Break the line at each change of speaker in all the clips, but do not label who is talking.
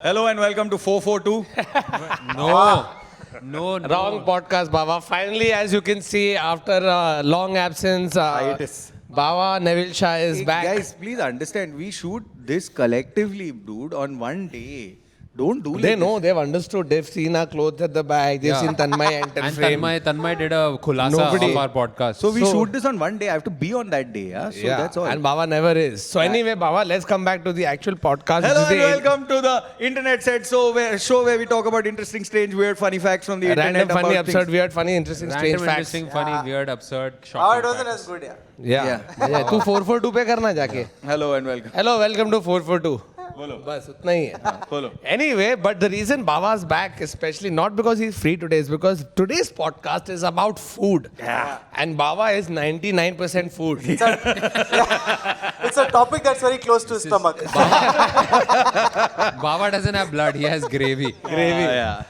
Hello and welcome to 442.
No.
Wrong podcast, Baba. Finally, as you can see, after a long absence,
Hiatus.
Baba Neville Shah is
Hey,
back.
guys, please understand, we shoot this collectively, dude, on one day. Don't do
They
like
know,
this.
they've understood. They've seen our clothes at the back. They've seen Tanmay enter
And
frame.
Tanmay did a khulasa
Nobody-
of our podcast.
So we
So-
shoot this on one day. I have to be on that day. Yeah? So that's all.
And Baba never is. So anyway, Baba, let's come back to the actual podcast.
Hello
This
and
is the
welcome to the Internet Set show where we talk about interesting, strange, weird, funny facts from the
Random,
internet.
funny,
about
absurd,
things.
weird, funny, interesting, strange
Random,
facts.
interesting, funny, weird, absurd,
Oh,
shocking
it wasn't
facts.
as good, yeah.
Yeah. तू 442 पे करना जाके.
Hello and welcome.
Hello, welcome to 442.
बोलो.
बस उतना ही है.
Follow.
Anyway, but the reason Baba's back, especially not because he's free today, is because today's podcast is about food.
Yeah.
And Baba is 99% food.
It's a topic that's very close to his stomach.
Baba doesn't have blood, he has gravy.
Gravy.
Yeah.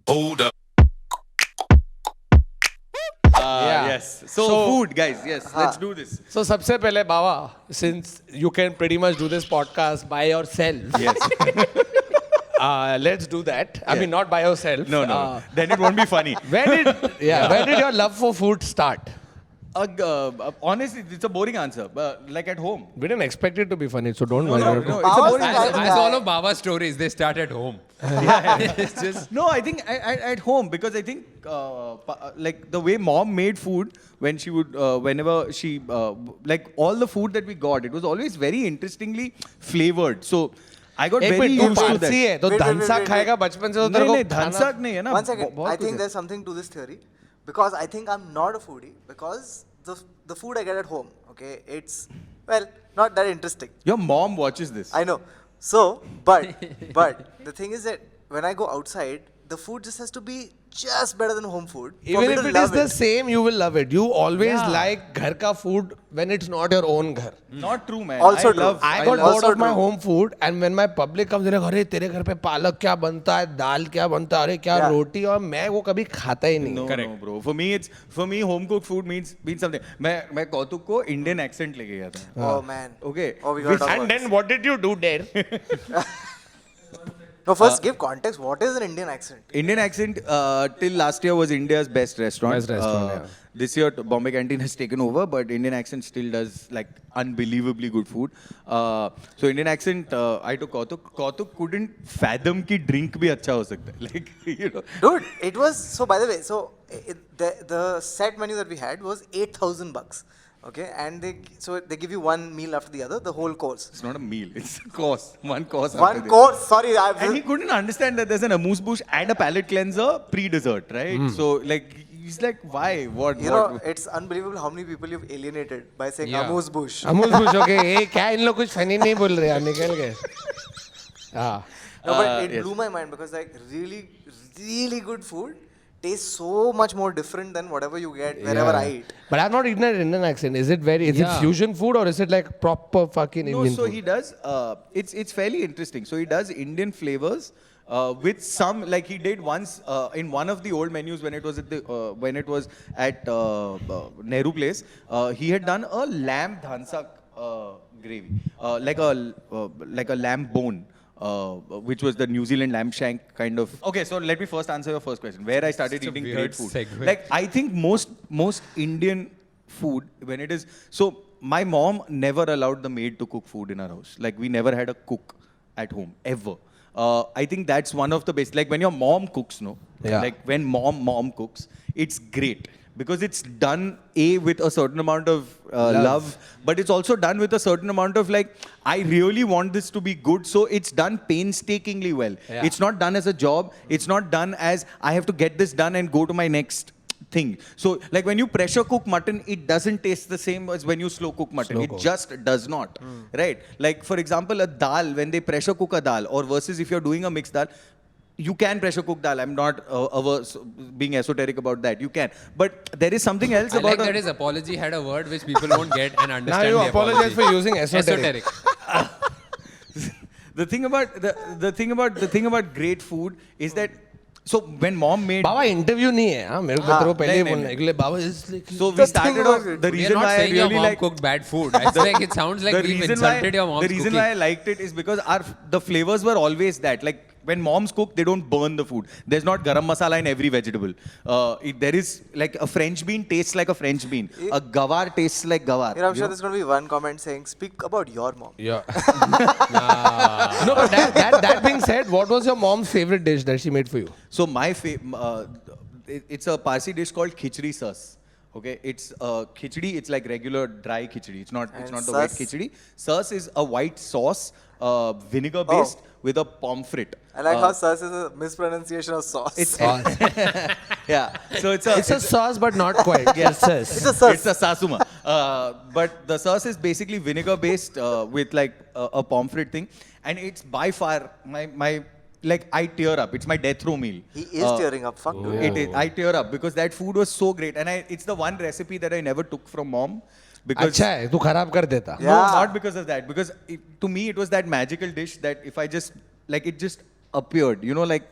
Hold up.
Yeah.
Yes. So, food, guys. Yes. Let's do this.
So सबसे पहले Baba, since you can pretty much do this podcast by yourself,
Yes.
let's do that. I mean, not by yourself.
No. Then it won't be funny.
Where did your love for food start?
Honestly, it's a boring answer. Like at home.
We didn't expect it to be funny, so don't worry.
No,
It's
it's a boring
As-
answer.
I-
As all of Baba's stories, they start at home. It's just
No, I think at home because I think like the way mom made food when she would whenever she like all the food that we got, it was always very interestingly flavored. So I got
एक
very
minute तू
used to
Parsi
that.
है तो
Wait, wait,
धनसा
wait,
खाएगा
wait.
बचपन से तो तेरे
नहीं
को
नहीं
खाना-
धनसाक नहीं है ना.
One second.
बहुत
I
कुछ
think
है.
there's something to this theory because I think I'm not a foodie because the food I get at home, okay, it's well not that interesting.
Your mom watches this.
I know. So, but the thing is that when I go outside, the food just has to be just better than home food. for
Even
me
if
to
it is
love
the same, you will love it. You always
Yeah.
like घर का food when it's not your own घर.
Not true, man.
Also
I
true.
love.
I got
love-
bored
also
of my
true.
home food and when my public comes in, अरे तेरे घर पे पालक क्या बनता है, दाल क्या बनता है, अरे क्या
Yeah.
रोटी, और मैं वो कभी खाता ही नहीं.
No, bro. For me, home cooked food means something. मैं कौतुक को Indian accent लेके गया था.
Oh man.
Okay.
Oh, we got to talk
And
about
then what did you do there?
No, first give context. What is an Indian accent?
Indian accent till last year was India's best restaurant.
Best restaurant, yeah.
This year Bombay Canteen has taken over, but Indian accent still does like unbelievably good food. So Indian accent, I took Kautuk. Kautuk couldn't fathom कि drink भी अच्छा हो सकता है. Like you know.
Dude, it was so. By the way, so the set menu that we had was $8,000. Okay, and they give you one meal after the other, the whole course.
It's not a meal. It's a course. One course.
One
after the-
course. Sorry,
And he couldn't understand that there's an amuse bouche and a palate cleanser pre-dessert, right? So like he's like, why? What?
you
what?
know, it's unbelievable how many people you've alienated by saying
Yeah.
amuse bush.
Amul पूछोगे ये क्या इन लोग कुछ funny नहीं बोल रहे यार निकल गए. हाँ.
No, but it
yes.
blew my mind because like really good food tastes so much more different than whatever you get wherever I eat.
But I've not eaten an Indian accent. Is it it
Yeah.
fusion food or is it like proper fucking
No,
Indian
so
food?
he does. It's fairly interesting. So he does Indian flavors with some like he did once in one of the old menus when it was at Nehru Place. He had done a lamb dhansak gravy, like a lamb bone. Which was the New Zealand lamb shank kind of. Okay, so let me first answer your first question. Where I started
Such a
eating
weird
great food.
segue.
Like I think most Indian food when it is so. My mom never allowed the maid to cook food in our house. Like we never had a cook at home ever. I think that's one of the best. Like when your mom cooks, no.
Yeah.
Like when mom cooks, it's great. Because it's done with a certain amount of love, but it's also done with a certain amount of like, I really want this to be good, so it's done painstakingly well.
Yeah.
It's not done as a job. It's not done as I have to get this done and go to my next thing. So like when you pressure cook mutton, it doesn't taste the same as when you slow cook mutton.
Slow
It
cook.
just does not, right? Like for example, a dal, when they pressure cook a dal, or versus if you're doing a mixed dal, you can pressure cook dal. I'm not averse being esoteric about that. You can. But there is something else
I
about
like that his apology had a word which people won't get and
Now
understand.
you
the
apologize
apology.
for using esoteric.
the thing about great food is that So when mom made,
Baba interview नहीं है हाँ मेरे को तेरे को पहले ही
नहीं,
बोलना है के लिए बाबा इसलिए
so we
The thing
started
was-
off. The
We are
reason
not
why I
saying your
really
mom
like
cooked bad food. It's like it sounds like we've insulted your mom's
the reason
cooking.
why I liked it is because the flavors were always that. Like when moms cook, they don't burn the food. There's not garam masala in every vegetable. There is like a French bean tastes like a French bean. A gawar tastes like gawar.
I'm sure there's going to be one comment saying, "Speak about your mom."
Yeah. No, but that being said, what was your mom's favorite dish that she made for you?
So it's a Parsi dish called khichdi sas. Okay, it's khichdi. It's like regular dry khichdi. It's not the wet
sas?
khichdi. Sas is a white sauce, vinegar based with a pomfret.
I like how sauce is a mispronunciation of sauce.
It's
Sauce.
yeah. So it's
It's a sauce, but not quite. Yes,
It's a sauce.
It's a sasuma. But the sauce is basically vinegar based with like a pomfret thing, and it's by far my like I tear up. It's my death row meal.
He is tearing up. Fuck dude.
It is. I tear up because that food was so great, and it's the one recipe that I never took from mom. Because
अच्छा है तू खराब कर देता
no,
Yeah.
not because of that. Because to me, it was that magical dish that if I just like it just appeared. You know, like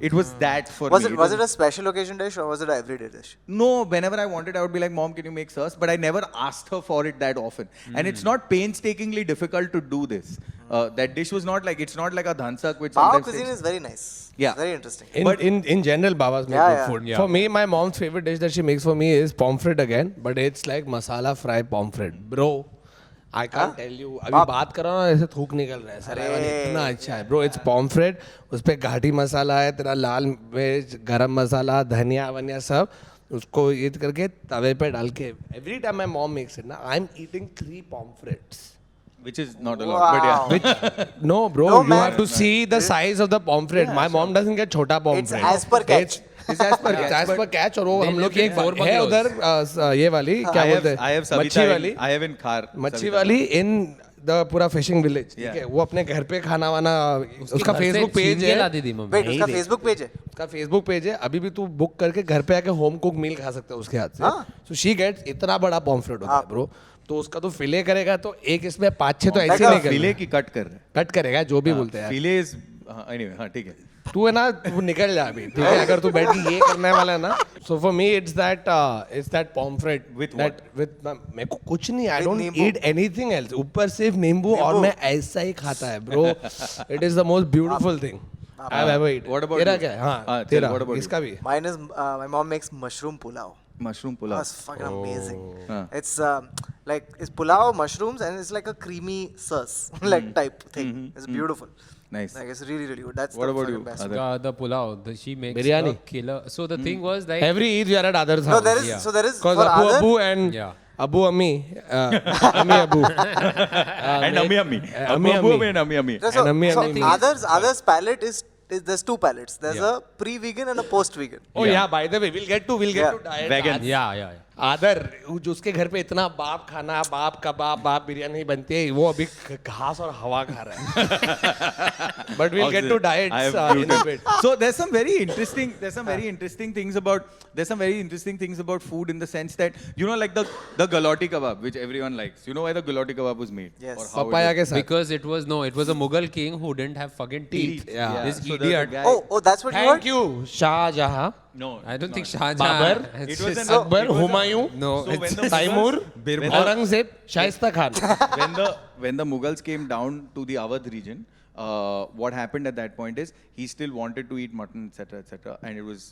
it was that for
Was
me.
it a special occasion dish or was it an everyday dish?
No, whenever I wanted, I would be like, Mom, can you make sauce? But I never asked her for it that often. And it's not painstakingly difficult to do this. That dish was not like, it's not like a dhansak which
Bawa
sometimes
cuisine
takes-
is very nice.
Yeah.
Very interesting.
But-
in general, Baba's make
Yeah,
good
yeah.
food.
Yeah.
For me, my mom's favorite dish that she makes for me is pomfret again, but it's like masala fry pomfret, bro. I can't tell you. अभी बात कर रहा हूँ ना ऐसे थूक निकल रहा है सर इतना अच्छा है bro. It's pomfret. उस पे घाटी मसाला है तेरा लाल मिर्च गरम मसाला धनिया वनिया सब उसको ये करके तवे पे डाल के every time my mom makes it ना I'm eating 3 pomfrets.
which is not a lot. But yeah.
Which, no, bro,
No,
you
man.
have to see the size of the pomfret. My mom doesn't get छोटा pomfret.
as per catch.
It's as per
It's
catch,
as
but
per catch और वो
They
हम लोग
live
की
in
एक
four
है
bungalows.
उधर ये वाली क्या बोलते
I have
हैं
Savita
मच्छी वाली
I have in Khar.
मच्छी
Savita.
वाली इन द पूरा फिशिंग विलेज ठीक
Yeah.
है वो अपने घर पे खाना वाना उसका
घर से
फेसबुक पेज
छीन के
है
लाती थी मम्मी।
Wait,
नहीं
उसका
रे।
Facebook page है?
उसका फेसबुक पेज है अभी भी तू बुक करके घर पे आके होम कुक मील खा सकता है उसके हाथ से
हाँ।
सो शी गेट्स इतना बड़ा पॉम्फ्रेट होता है ब्रो तो उसका तो फिले करेगा तो एक इसमें 5-6 तो ऐसे ही
Like a
निकल
फिले की कट कर रहे हैं.
कट करेगा जो भी बोलते हैं
फिले is anyway हाँ ठीक है.
तू है ना तू निकल जा अभी ठीक है अगर तू बैठ के ये करने वाला है ना so for me it's that pomfret
With
that with मेरे को कुछ नहीं आई
With
डोंट
नींबू।
ईट एनीथिंग एल्स ऊपर सिर्फ नींबू और मैं ऐसा ही खाता है bro it is the most beautiful thing I have ever eat
What about
तेरा
you?
क्या है हाँ
चल,
तेरा
what about you?
इसका भी
Mine is my mom makes mushroom pulao.
Mushroom pulao.
That's fucking amazing.
Huh.
It's like it's pulao mushrooms and it's like a creamy sauce like type thing. It's beautiful.
Nice.
Like it's really really good. That's
What
the
about
fucking
you,
best.
Adar?
The pulao, she makes
Biryani.
a killer. So the thing was like
every Eid we are at others
No, there is
Yeah.
so there is
because
for
Abbu
other
Abbu and
Yeah.
Abbu Ammi Ammi Abu
And Ami Ami.
Ami
Abu
Ami.
and Ami Ami.
So,
And Ami
so
Ami.
others palette is there's 2 palettes. There's a pre-vegan and a post-vegan.
Oh yeah by the way will get to
Yeah.
Diet
Vegan.
yeah.
आदर जो उसके घर पे इतना बाप खाना बाप कबाब बाप बिरयानी बनती है वो अभी घास और हवा खा रहा है but will get to diet
I have
in
gluten.
Bit
So there's some very interesting things about food in the sense that you know like the galati kebab which everyone likes. You know why the galati kebab was made?
Yes.
Or how it
papaya
was-
के साथ
Because it was a Mughal king who didn't have fucking teeth.
Yeah.
This
So the
idiot.
guy-
Oh, that's what you heard?
Thank you Shahjahan
No.
I don't think Shah
Babar?
Jahan.
It
It's
was
just-
an-
Akbar
it was a-
Humayun
No,
So when
it's
the
Taimur
Mughals-
Aurangzeb Shaista Khan
when the Mughals came down to the Awadh region, what happened at that point is he still wanted to eat mutton, etc., and it was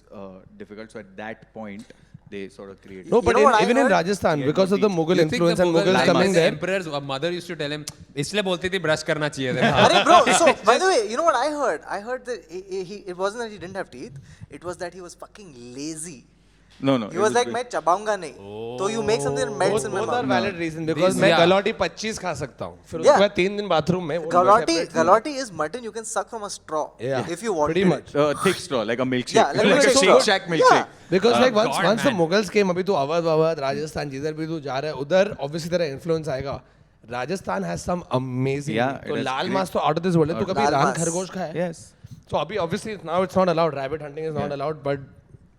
difficult. So at that point, they sort of created.
No,
You
but
know what I
even in
heard?
Rajasthan,
Yeah,
because of the Mughal
You think
influence
the
and Mughals
Mughal
coming
the
there.
emperor's mother used to tell him, इसलिए बोलती थी brush करना चाहिए था.
Arey, bro, so by the way, you know what I heard? I heard that it wasn't that he didn't have teeth. It was that he was fucking lazy.
No.
He was like, मैं चबाऊंगा नहीं. So you make something that melts in my
Both are
mouth.
valid reasons because
These-
मैं
yeah.
Galouti 25 खा सकता हूँ फिर
Yeah.
उसके बाद 3 दिन बाथरूम में वो
Galati is mutton you can suck from a straw
Yeah.
if you want.
Pretty much.
Thick straw, like a milkshake.
Yeah, like a
a
straw.
Shake Shack milkshake.
Because like once
God,
once the
man.
Mughals came अभी तो अवध राजस्थान जिधर भी तू जा रहा है उधर obviously तेरा influence आएगा Rajasthan has some amazing
Yeah,
तो
it has
लाल
great-
मांस तो out of this world है तू कभी
लाल
रान
मांस.
खरगोश खाया है
Yes.
so अभी obviously now it's not allowed rabbit hunting is not allowed but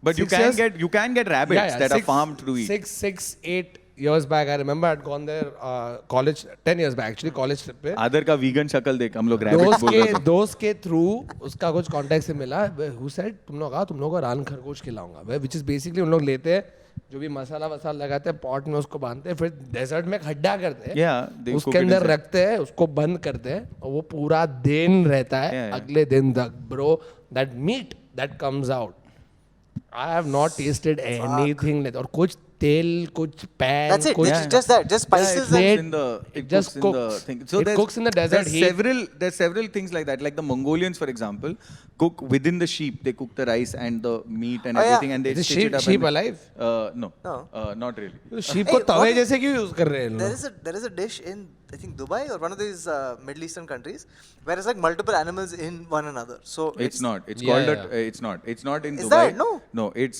But you
6
can
years-
get rabbits that are farmed to eat.
6, 8 years back. I remember I'd gone there college 10 years back actually college trip पे.
आदर का vegan शक्ल देख हम लोग rabbit बोल रहे थे.
दोस्त के थ्रू उसका कुछ कांटेक्ट से मिला. Who said तुम लोग तुम लोगों को रान खरगोश खिलाऊंगा. Which is basically उन लोग लेते हैं जो भी मसाला वसाला लगाते हैं पॉट में उसको बांधते हैं फिर डेजर्ट में खड्डा करते हैं.
Yeah, they cook
उसके
it
अंदर
inside.
रखते हैं उसको बंद करते हैं और वो पूरा दिन रहता है.
Yeah, yeah.
अगले दिन तक bro that meat that comes out. I have not tasted anything like that. और कुछ तेल कुछ पैन
That's it.
कुछ
It's just that. Just spices
Yeah,
It
it cooks in the
it just
cooks in the
cooks.
thing.
It
there's-
cooks in the desert heat.
There's several things like that. Like the Mongolians, for example, cook within the sheep. They cook the rice and the meat and
Oh, yeah.
everything, and they
Is the
stitch it up.
sheep
and-
alive?
No.
No.
Not really.
Sheep
Hey,
को तवे
what is-
जैसे क्यों use कर रहे हैं लोग?
there is a dish in I think Dubai or one of these Middle Eastern countries where it's like multiple animals in one another. So
It's not. It's
Yeah,
called
yeah.
It's not. It's not in
Is
Dubai.
that? No.
No. It's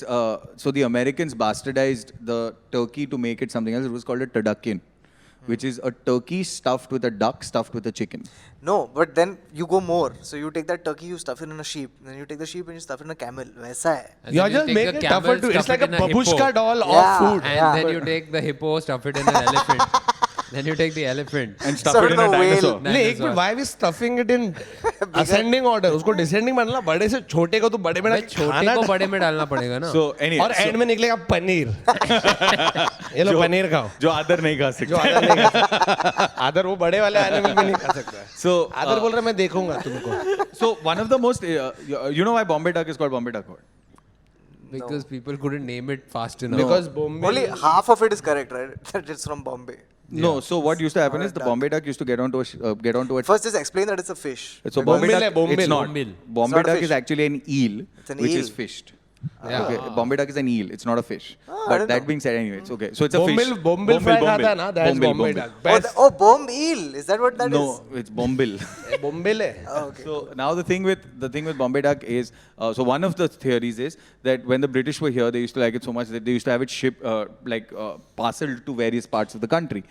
so the Americans bastardized the turkey to make it something else. It was called a turducken, which is a turkey stuffed with a duck stuffed with a chicken.
No, but then you go more. So you take that turkey, you stuff it in a sheep. Then you take the sheep and you stuff it in a camel. वैसा है.
And
You're
then you
just
take
making
the
it tougher
camel,
to. It's
stuff
like
it
a
in hippo.
babushka doll
Yeah.
of food.
And
Yeah.
then you take the hippo, stuff it in an elephant. Then you take the elephant.
And stuff
Sort
it in
of
a
the whale.
dinosaur.
नहीं एक minute why we stuffing it in ascending order उसको descending बनना बड़े से छोटे को तो बड़े में
भाई छोटे को बड़े में डालना पड़ेगा ना.
So anyway.
और एंड में निकलेगा पनीर ये लो पनीर खाओ
जो आदर नहीं खा
जो
सकते.
आदर नहीं खा सकता आदर वो बड़े वाले एनिमल में नहीं खा सकता है
So
आदर बोल रहा है मैं देखूंगा तुमको
so one of the most you know why Bombay duck is called Bombay duck?
Because people couldn't name it fast enough.
because Bombay
Only half of it is correct, right? That it's from Bombay.
No. So what used to happen is the
duck.
Bombay duck used to get onto a
First, just explain that it's a fish.
So Bombay
Bombil
duck,
है, bombil.
it's not.
Bombil.
Bombay
It's not a
duck is
fish.
actually an eel,
It's an
which
eel.
is fished.
Yeah.
Okay, Bombay duck is an eel. It's not a fish.
I
But
didn't
that
know.
being said, anyway, it's okay. So it's a
Bombil
fish.
bombil fry खाता है ना that's
Bombil,
Bombay
bombil.
duck
Oh,
best
bomb eel. Is that what that is?
No, it's bombil.
bombil है
Oh, okay.
So now the thing with Bombay duck is so one of the theories is that when the British were here, they used to like it so much that they used to have it shipped parceled to various parts of the country,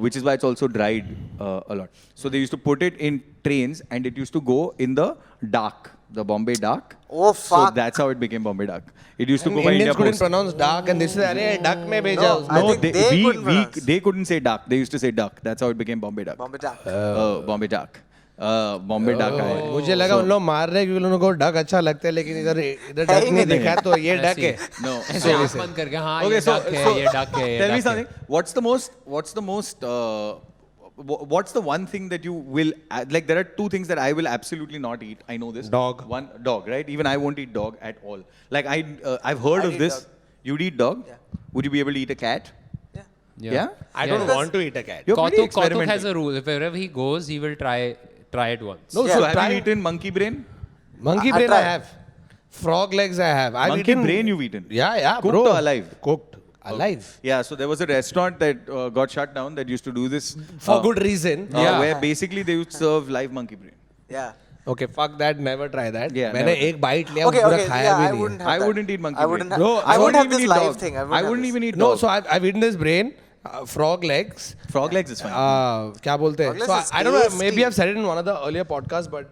which is why it's also dried a lot. So they used to put it in trains and it used to go in the dark, the Bombay duck.
Oh,
So
fuck.
that's how it became Bombay duck. It used to
And
go by India
Indians couldn't
Post.
pronounce duck and this is अरे duck में भेजा
No,
उसने
I
No,
think they couldn't pronounce.
they couldn't say duck. They used to say duck. That's how it became Bombay duck.
Bombay duck.
Bombay duck. Bombay duck. आया.
मुझे लगा उन लोग मार रहे हैं क्योंकि उनको डक अच्छा लगता है लेकिन इधर इधर
है
डक
ही
नहीं
नहीं।
दिखा है तो ये डक है
No.
ऐसे आँख बंद करके हाँ
Okay,
ये
so,
duck है
so
ये duck है ये
tell me
duck है.
something. What's the one thing that you will like? There are two things that I will absolutely not eat. I know this.
Dog.
One dog, right? Even I won't eat dog at all. Like I've heard
I'd
of
eat
this.
dog.
You'd eat dog?
Yeah.
Would you be able to eat a cat?
Yeah.
Yeah?
I don't want to eat a cat
You're pretty
Kautuk
experimental.
has a rule. If wherever he goes, he will try it once.
No,
Yeah.
so
So have
try
you eaten monkey brain?
monkey
I
brain I
tried.
have frog legs I have I've
Monkey
eaten
brain you've eaten?
yeah
Cooked
bro
or alive?
cooked alive
Yeah, so there was a restaurant that got shut down that used to do this
for good reason
Yeah.
where basically they would serve live monkey brain.
Yeah.
okay fuck that never try that
Yeah,
मैंने
never.
एक bite लिया
Okay,
पूरा
okay.
खाया
Yeah,
भी
I
नहीं
wouldn't
है.
have
I
that.
wouldn't eat monkey
I wouldn't
brain.
have,
No,
I wouldn't have
even
this
eat
live
dog.
thing.
I wouldn't even eat
no
dog.
so I've eaten this brain frog legs
Frog legs is fine.
क्या बोलते हैं
Frog legs
so
is
I don't know
tasty.
maybe I've said it in one of the earlier podcasts but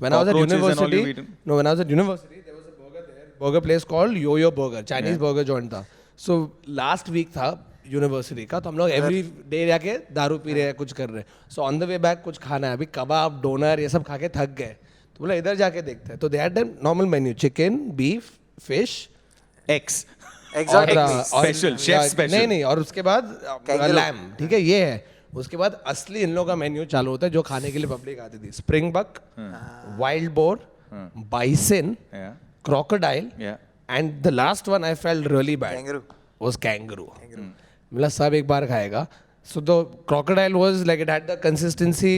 when I was at
Cockroaches and all
university
you've eaten?
no when I was at university there was a burger there burger place called Yo-Yo Burger Chinese
Yeah.
burger joint था so last week था university का तो हम लोग every day जाके दारू P रहे हैं कुछ कर रहे हैं so on the way back कुछ खाना है अभी कबाब डोनर ये सब खा के थक गए तो बोला इधर जाके देखते हैं तो they had normal menu chicken beef fish
X.
Exotic
और,
meats.
Special, chef special.
नहीं नहीं और उसके बाद
Kangaroo.
लैम ठीक है ये है उसके बाद असली इन लोगों का मेन्यू चालू होता है जो खाने के लिए पब्लिक आती थी springbok wild boar bison
Yeah.
Crocodile
Yeah.
And the last one I felt really bad
Kangaroo.
was kangaroo मतलब सब एक बार खाएगा so the crocodile was like it had the consistency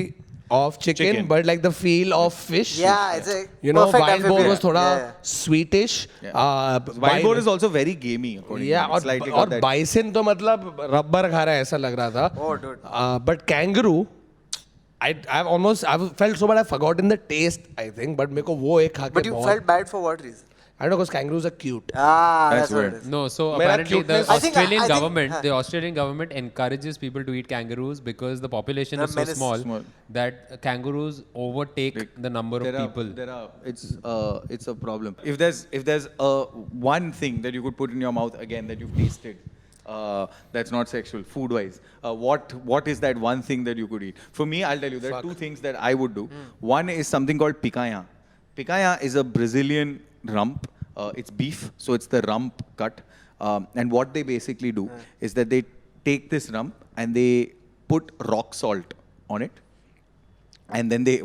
of chicken,
Chicken.
but like the feel of fish
Yeah, it's a
you know
perfect
wild boar
amphibian.
was thoda
Yeah, yeah.
sweetish
Wild boar is also very gamey. According
yeah
to me. It's slightly got
और
that.
bison तो मतलब rubber खा रहा है ऐसा लग रहा था
Oh, dude.
but kangaroo I've felt so bad I've forgotten the taste I think but मेरे को वो एक खा
But
के
you
बहुत
felt bad for what reason?
I don't know because kangaroos are cute
Ah,
That's
that's what
weird.
it is.
No, so
Mera
apparently the
cuteness-
I think-
Australian
I think-
government,
huh.
the Australian government encourages people to eat kangaroos because the population
They're
is so
menace.
small that kangaroos overtake the number of people.
It's a problem. If there's one thing that you could put in your mouth again that you've tasted, That's not sexual. Food-wise, what is that one thing that you could eat? For me, I'll tell you, there are two things that I would do. One is something called picanha. Picanha is a Brazilian rump. It's beef, so it's the rump cut. And what they basically do is that they take this rump and they put rock salt on it. And then they,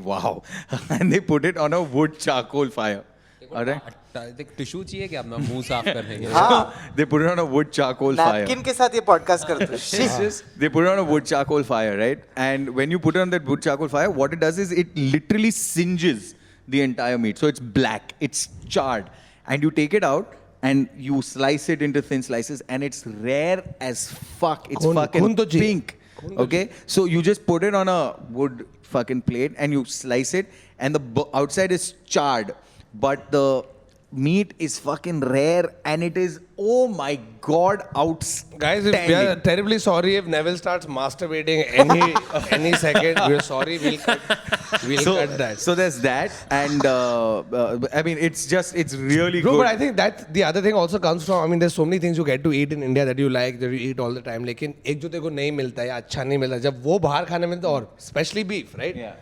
and they put it on a wood charcoal fire. Alright?
Tissue चाहिए क्या अपना मुंह साफ करने के लिए?
They put it on a wood charcoal fire.
Napkin के साथ ये podcast करते हैं.
They put it on a wood charcoal fire, right? And when you put it on that wood charcoal fire, what it does is it literally singes the entire meat. So it's black, it's charred. And you take it out and you slice it into thin slices and it's rare as fuck. It's fucking pink. Okay? So you just put it on a wood fucking plate and you slice it and the outside is charred. But the meat is fucking rare and it is, oh my god, outstanding.
Guys, we are terribly sorry if Neville starts masturbating any second. We're sorry. We'll cut that.
So there's that, and I mean, it's really
Bro,
good.
but I think that the other thing also comes from, I mean, there's so many things you get to eat in India that you like, that you eat all the time. लेकिन एक जो तेरे को नहीं मिलता है या अच्छा नहीं मिलता, जब वो बाहर खाने मिलता है और especially beef, right?
Yeah.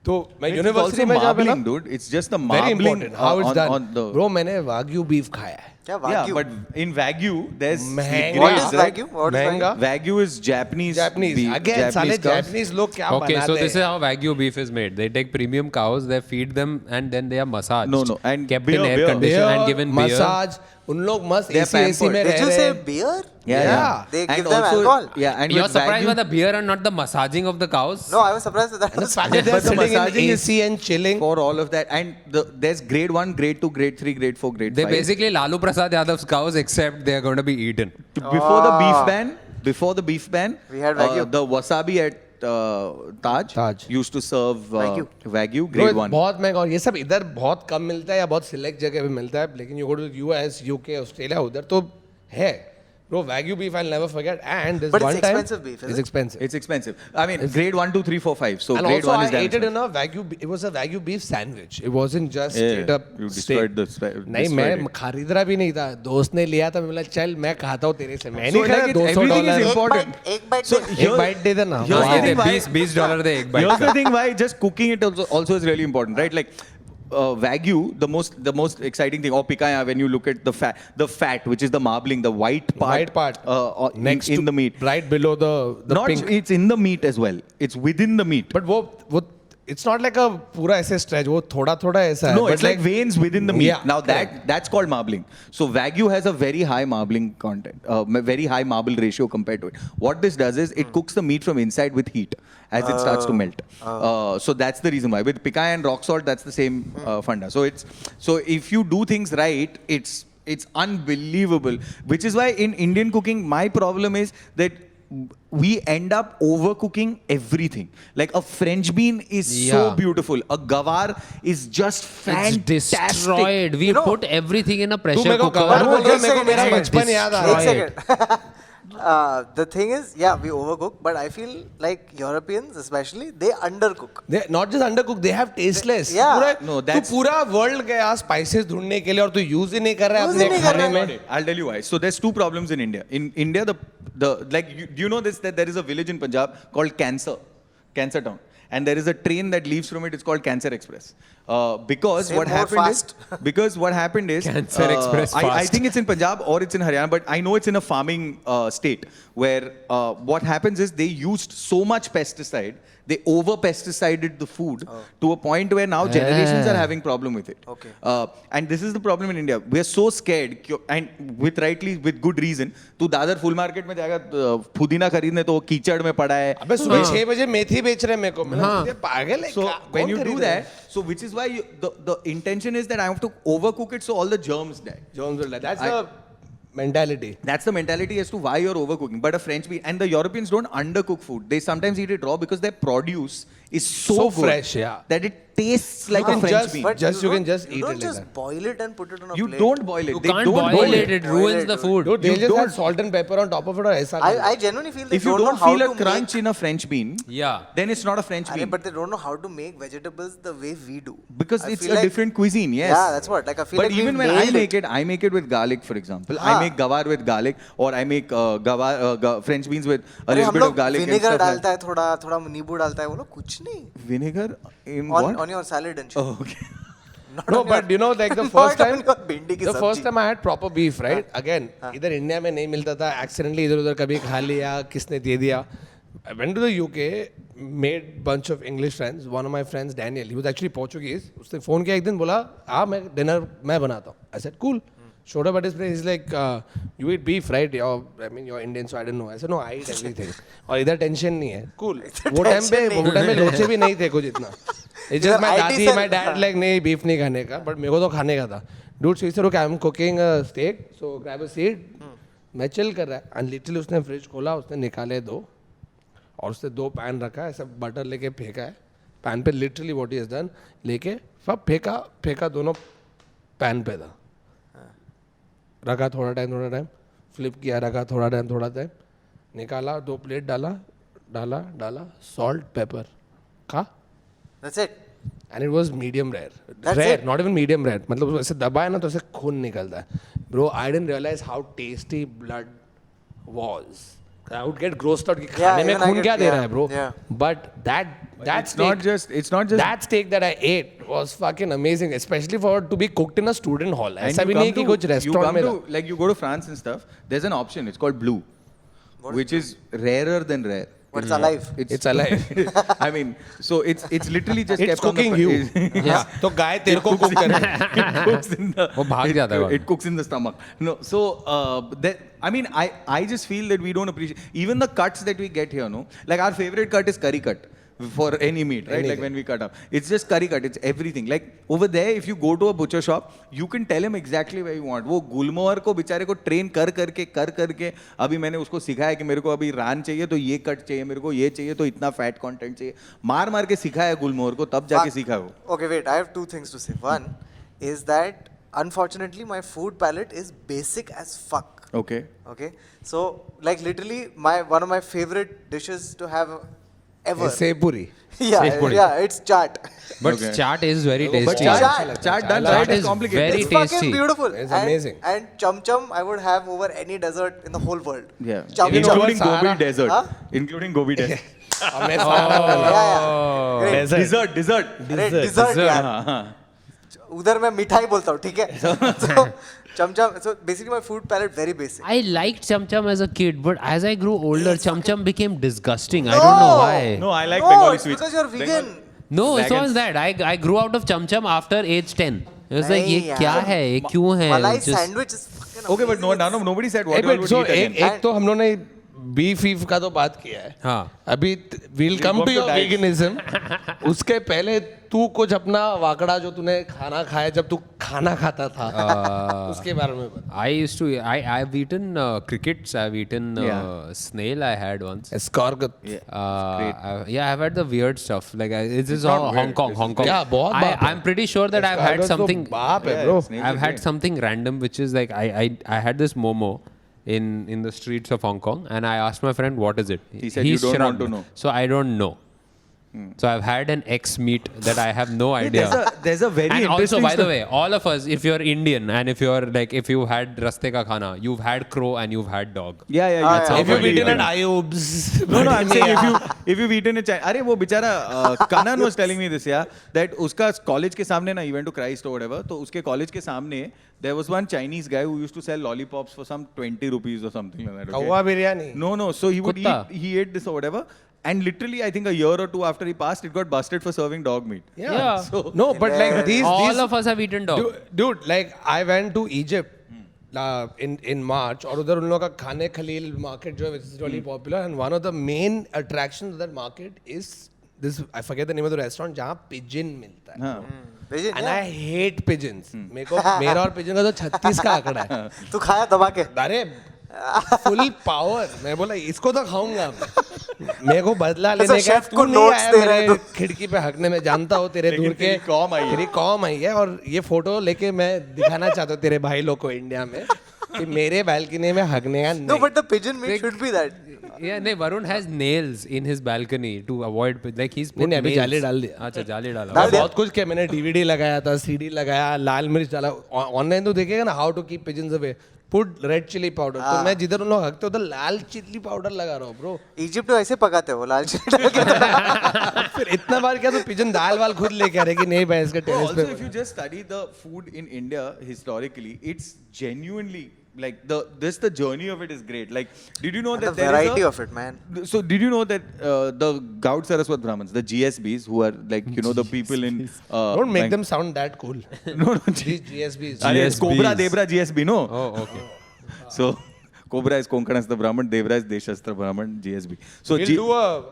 तो मैं
It's
यूनिवर्सिटी
also
में जहाँ पे ना,
marbling, dude. It's just the
very
marbling
important how it's done.
on the.
Bro, मैंने वाग्यू बीफ खाया है.
क्या
Yeah,
Wagyu?
but in Wagyu, there's
महंगा.
What
grades,
is
right?
Wagyu? What is
महंगा.
Wagyu is Japanese.
Japanese.
beef,
Again, साले
cows.
Japanese लोग क्या
Okay,
बनाते
so this is
हैं?
how Wagyu beef is made. They take premium cows, they feed them, and then they are massaged.
No, and
kept
beer,
in air
beer.
condition and given beer.
Massage, उन लोग मस्त
They're
AC में
pampered.
रह
Did you
रहे
say
हैं.
beer?
Yeah.
They
And
give them
also-
alcohol?
Yeah, and
You're
with
surprised by
Wagyu,
the beer and not the massaging of the cows?
No, I was surprised with that.
And the fact that they're
but the
sitting in
massaging is
AC and chilling.
for all of that, and there's grade 1, grade 2, grade 3, grade 4, grade
They're
5.
basically Lalu Prasad Yadav's cows, except they are going to be eaten.
Before the beef ban,
We had Wagyu.
the wasabi at Taj used to serve Wagyu
Bro,
grade 1.
बहुत महंगा और ये सब इधर बहुत कम मिलता है या बहुत सिलेक्ट जगह पे मिलता है, लेकिन you go to US, UK, Australia, उधर तो है. Bro, Wagyu beef I'll never forget. And this
But
one
it's
time,
expensive beef, is
it's
it?
expensive.
It's expensive. I mean, grade 1, 2, 3, 4, 5. So
And
grade
also
1 is
I
damn
ate it in
expensive.
a Wagyu. It was a Wagyu beef sandwich. It wasn't just
Yeah,
straight up
you
steak.
destroyed
नहीं
destroyed
मैं
it.
खरीद रहा भी नहीं था. दोस्त ने लिया था. मैं बोला चल मैं खाता हूँ तेरे से. मैं
So
नहीं खाया
like
$200.
everything is
Ek
important.
bite, ek bite.
So
दे.
एक बाइट दे देना.
Here's the
हाँ,
thing why-
$20 दे एक bite
Here's
का.
the thing why just cooking it also is really important, right? Like Wagyu, the most exciting thing, or picanha, when you look at the fat, which is the marbling, the white part,
next
in
to,
the meat.
right below the
Not
pink.
it's in the meat as well. It's within the meat.
But वो it's not like a पूरा ऐसे stretch. वो थोड़ा थोड़ा ऐसा है.
No,
But
it's like veins within the meat.
Yeah,
now
correct.
that's called marbling. So Wagyu has a very high marbling content, very high marble ratio compared to it. What this does is it cooks the meat from inside with heat as it starts to melt. So that's the reason why. With picanha and rock salt, that's the same funda. So if you do things right, it's unbelievable. Which is why in Indian cooking, my problem is that we end up overcooking everything. Like a French bean is so
Yeah.
beautiful. A gawar is just fantastic.
It's destroyed. We
You know-
put everything in a
तू
pressure
मेरे को
cooker.
गवार बोल रहा है,
एक
मेरे को
second,
मेरा
एक
बचपन
second.
याद आ
One
रहा है.
second. The thing is, yeah, we overcook, but I feel like Europeans, especially, they undercook.
They not just undercooked, they have tasteless.
Yeah.
पूरा
No,
तू
that's-
पूरा world गया spices ढूंढने के लिए और तू use ही नहीं कर रहा है
Use
अपने
ही नहीं कर
खाने
रहा है.
में.
I'll tell you why. So there's two problems in India. In India, the like do you know this that there is a village in Punjab called Cancer Town, and there is a train that leaves from it. It's called Cancer Express. Because
Say
what
more
happened
fast.
is because what happened is
Cancer Express
I
fast.
think it's in Punjab or it's in Haryana, but I know it's in a farming state where what happens is they used so much pesticide. They over pesticided the food to a point where now generations are having problem with it.
Okay.
And this is the problem in India. We are so scared, and with good reason. तू Dadar full market में जाएगा पुदीना खरीदने तो वो कीचड़ में पड़ा है.
अबे सुबह 6 बजे मेथी बेच रहे हैं मेरे को. मैंने
हाँ.
ये पागल है.
So when
कौन
you do
खरीद रहा है?
that, so which is why the intention is that I have to overcook it so all the germs die.
Jones will die. That's the mentality.
That's the mentality as to why you're overcooking. But a French bean, and the Europeans don't undercook food. They sometimes eat it raw because their produce is so good
fresh, yeah.
that it tastes like a French bean.
But
you can just eat
you
it
don't
like
just
that.
boil it and put it on a
You
plate.
don't boil it.
You
They
can't
don't
boil it.
it.
It ruins the
Boil it,
food.
Dude, they
You
just
don't-
add salt and pepper on top of it or aisa
I genuinely feel they
If you
don't know
don't
how
feel
to
a crunch in a French bean,
Yeah.
then it's not a French
make.
bean.
But they don't know how to make vegetables the way we do.
Because
I
it's
feel
a
like-
different cuisine, yes.
Yeah, that's what. Like I feel
But
like
even
we
when I
nailed
make it, I make it with garlic, for example. I
हाँ.
make gawar with garlic, or I make French beans with a
अरे
little
हम
bit of
लोग
garlic and
vinegar
stuff like
डालता है थोड़ा थोड़ा नींबू डालता है वो लोग कुछ नहीं.
Vinegar in
On
what?
your salad and shit.
Oh, okay.
Not
No,
on
but
your-
you know, like the
not
first
on
time,
your भिंडी की
the first
सब्जी.
time I had proper beef, right? Again, इधर India में नहीं मिलता था. Accidentally इधर उधर कभी खा लिया, किसने दे दिया. I went to the UK, made bunch of English friends. One of my friends, Daniel, he was actually Portuguese. उसने phone किया एक दिन बोला, मैं dinner मैं बनाता हूँ. I said cool. Showed up at his place. He's like, you eat beef, right? You're Indian, so I didn't know. I said no, I eat everything. और इधर tension नहीं है. Cool. वो time पे लोचे भी नहीं थे कुछ इतना. It's just my
IT
दादी,
cell-
my dad like नहीं beef नहीं खाने का, but मेरे को तो खाने का था. Dude, so he said, okay, I'm cooking a steak, so grab a seat. मैं chill कर रहा है. And literally उसने fridge खोला, उसने निकाले दो, और उसने दो पैन रखा है, सब बटर लेके फेंका है. पैन पे literally what he has done, लेके सब फेंका दोनों पैन पे था. रखा थोड़ा टाइम फ्लिप किया, रखा थोड़ा टाइम निकाला, दो प्लेट डाला सॉल्ट पेपर खा.
That's it.
And it was medium rare
That's
rare
it.
Not even medium rare मतलब ऐसे दबाए ना तो ऐसे खून निकलता है. Bro I didn't realise how tasty blood was. I would get grossed out कि खाने में
even I
खून
get-
क्या दे रहा है
yeah,
bro.
yeah.
But that
It's not just
that steak that I ate was fucking amazing, especially for to be cooked in a student hall.
And
ऐसा
you
भी
come
नहीं कि
to-
कुछ
you
restaurant
come
में
to, like you go to France and stuff, there's an option, it's called blue, which is rarer than rare.
What's alive?
It's alive.
I mean, so it's literally just
It's
kept on the
cooking you.
Yeah.
तो गाय तेरे को cook कर रही है.
it cooks in the
वो भाग जाता है
it cooks in the stomach. No, so I mean, I just feel that we don't appreciate even the cuts that we get here. No, like our favorite cut is curry cut for any meat, right? Like when we cut up, it's just curry cut. It's everything. Like over there, if you go to a butcher shop, you can tell him exactly where you want. वो गुलमोहर को बेचारे को train कर करके अभी मैंने उसको सिखाया कि मेरे को अभी रान चाहिए तो ये कट चाहिए, मेरे को ये चाहिए तो इतना फैट कंटेंट चाहिए. मार के सिखाया गुलमोहर को, तब जाके सीखा वो.
Okay, wait. I have two things to say. One is that unfortunately my food palate is basic as fuck.
Okay.
Okay, so like literally one of my favorite dishes to have ever.
Sev puri.
Yeah, it's chaat.
But
Okay.
chaat is very
But
tasty.
Chaat done
Chaat
right is
is
complicated.
very
It's fucking
tasty.
beautiful.
It's
And-
amazing.
And chum chum I would have over any dessert in the whole world.
Yeah.
Chum
You know
chum.
what?
Including Gobi
Sahara-
Desert.
Huh?
Including Gobi Desert.
हमें सारा
Yeah. Great.
Dessert.
अरे dessert यार.
हाँ, हाँ.
उधर मैं मिठाई बोलता हूँ, ठीक है? So chum chum. So basically my food palate very basic.
I liked Chum Chum as a kid, but as I grew older, Chum Chum became disgusting. I don't know why.
No, I like
No,
Bengali
it's
sweets.
because you're vegan.
No, it's not
Wagons.
that. I grew out of Chum Chum after age 10. It was like,
नहीं
ये क्या
यार.
है? ये क्यों है?
Malai
Just-
sandwich is fucking
Okay, but
amazing.
nobody said what
एक
you all
minute
would
so
eat again.
एक तो हम लोगों ने बीफ ईफ का तो बात किया है.
हाँ.
अभी will come
want
to
to
your
dive.
Veganism. उसके पहले तू कुछ अपना वाकड़ा जो तूने खाना खाया जब तू खाना खाता था उसके बारे में बता.
I've eaten crickets. I've eaten
Yeah.
snail. I had once.
एस्कारगट.
Yeah, I've had the weird stuff. Like this is
not
all
weird.
Hong Kong.
Yeah, बहुत बाप है.
I'm pretty sure that I've had something.
बाप है
Yeah,
bro.
snails
I've
are
had
great.
something random, which is like I had this momo in the streets of Hong Kong, and I asked my friend, "What is it?"
He said, "You don't want
shrugged.
to know."
So I don't know. So I've had an X meat that I have no idea.
There's a very
And also,
interesting
by the
story.
way, all of us, if you're Indian and if you're like, if you had raste ka khana, you've had crow and you've had dog.
Yeah,
Ah,
that's
yeah.
how
If you've
we
eaten
eat
at
it.
Ayub's.
No, I'm saying if you've eaten a Chinese. अरे वो बेचारा Kanan was telling me this, yeah, that उसका college के सामने ना, he went to Christ or whatever, तो उसके college के सामने there was one Chinese guy who used to sell lollipops for some 20 rupees or something like that. Okay?
कौवा biryani.
No. So he would
Kutta.
he ate this or whatever, and literally I think a year or two after he passed, it got busted for serving dog meat.
Yeah.
So
No, but like these
All of us have eaten dog.
dude, like I went to Egypt in March और उधर उन लोगों का खाने Khalil market जो है which is really popular, and one of the main attractions of that market is this, I forget the name of the restaurant, जहाँ pigeon मिलता है.
हाँ.
Vegan,
And
yeah.
I hate pigeons. मेरे को मेरा और pigeon का तो 36 का आंकड़ा है.
तू खाया दबा के.
अरे फुल पावर. मैं बोला इसको तो खाऊंगा मैं. मेरे को बदला
ऐसा
लेने का
chef
तू
को
नहीं
notes
आया
दे रहा है
मेरे
तू.
खिड़की पे हकने में. जानता हो तेरे
लेकिन
दूर के
तेरी कॉम आई है.
तेरी कॉम आई है और ये फोटो लेके मैं दिखाना चाहता हूँ तेरे भाई लोग को इंडिया में कि मेरे बालकनी में हकने का
No,
नहीं.
but the pigeon meat should be that.
Yeah, no, Varun has nails in his balcony to avoid like he's put
नहीं, अभी
nails.
जाली डाल दिया.
अच्छा जाली डाला.
डाल दिया?
बहुत कुछ किया मैंने. डीवीडी लगाया था, सीडी लगाया, लाल मिर्च डाला. ऑनलाइन तो देखेगा ना how to keep pigeons away. Put red chilli powder. तो मैं जिधर उन लोग हकते उधर लाल चिली पाउडर लगा रहा हूँ ब्रो.
इजिप्ट में ऐसे पकाते हो लाल चिली डाल के.
फिर इतना बार क्या तो पिजन दाल वाल खुद लेके आ रहे कि नहीं भाई इसके टेरेस
Also,
पे.
if you just study the food in India historically, it's genuinely like the journey of it is great. Like, did you know
The
that there
variety
is
of it, man.
So did you know that the Gaud Saraswat Brahmins, the GSBs, who are like the people in
Don't make them sound that cool.
no
These GSBs.
Are
GSBs.
Cobra Debra GSB no.
Oh, okay.
So Cobra is Konkanastra Brahmin, Debra is Deshastra Brahmin, GSB. So
We'll do a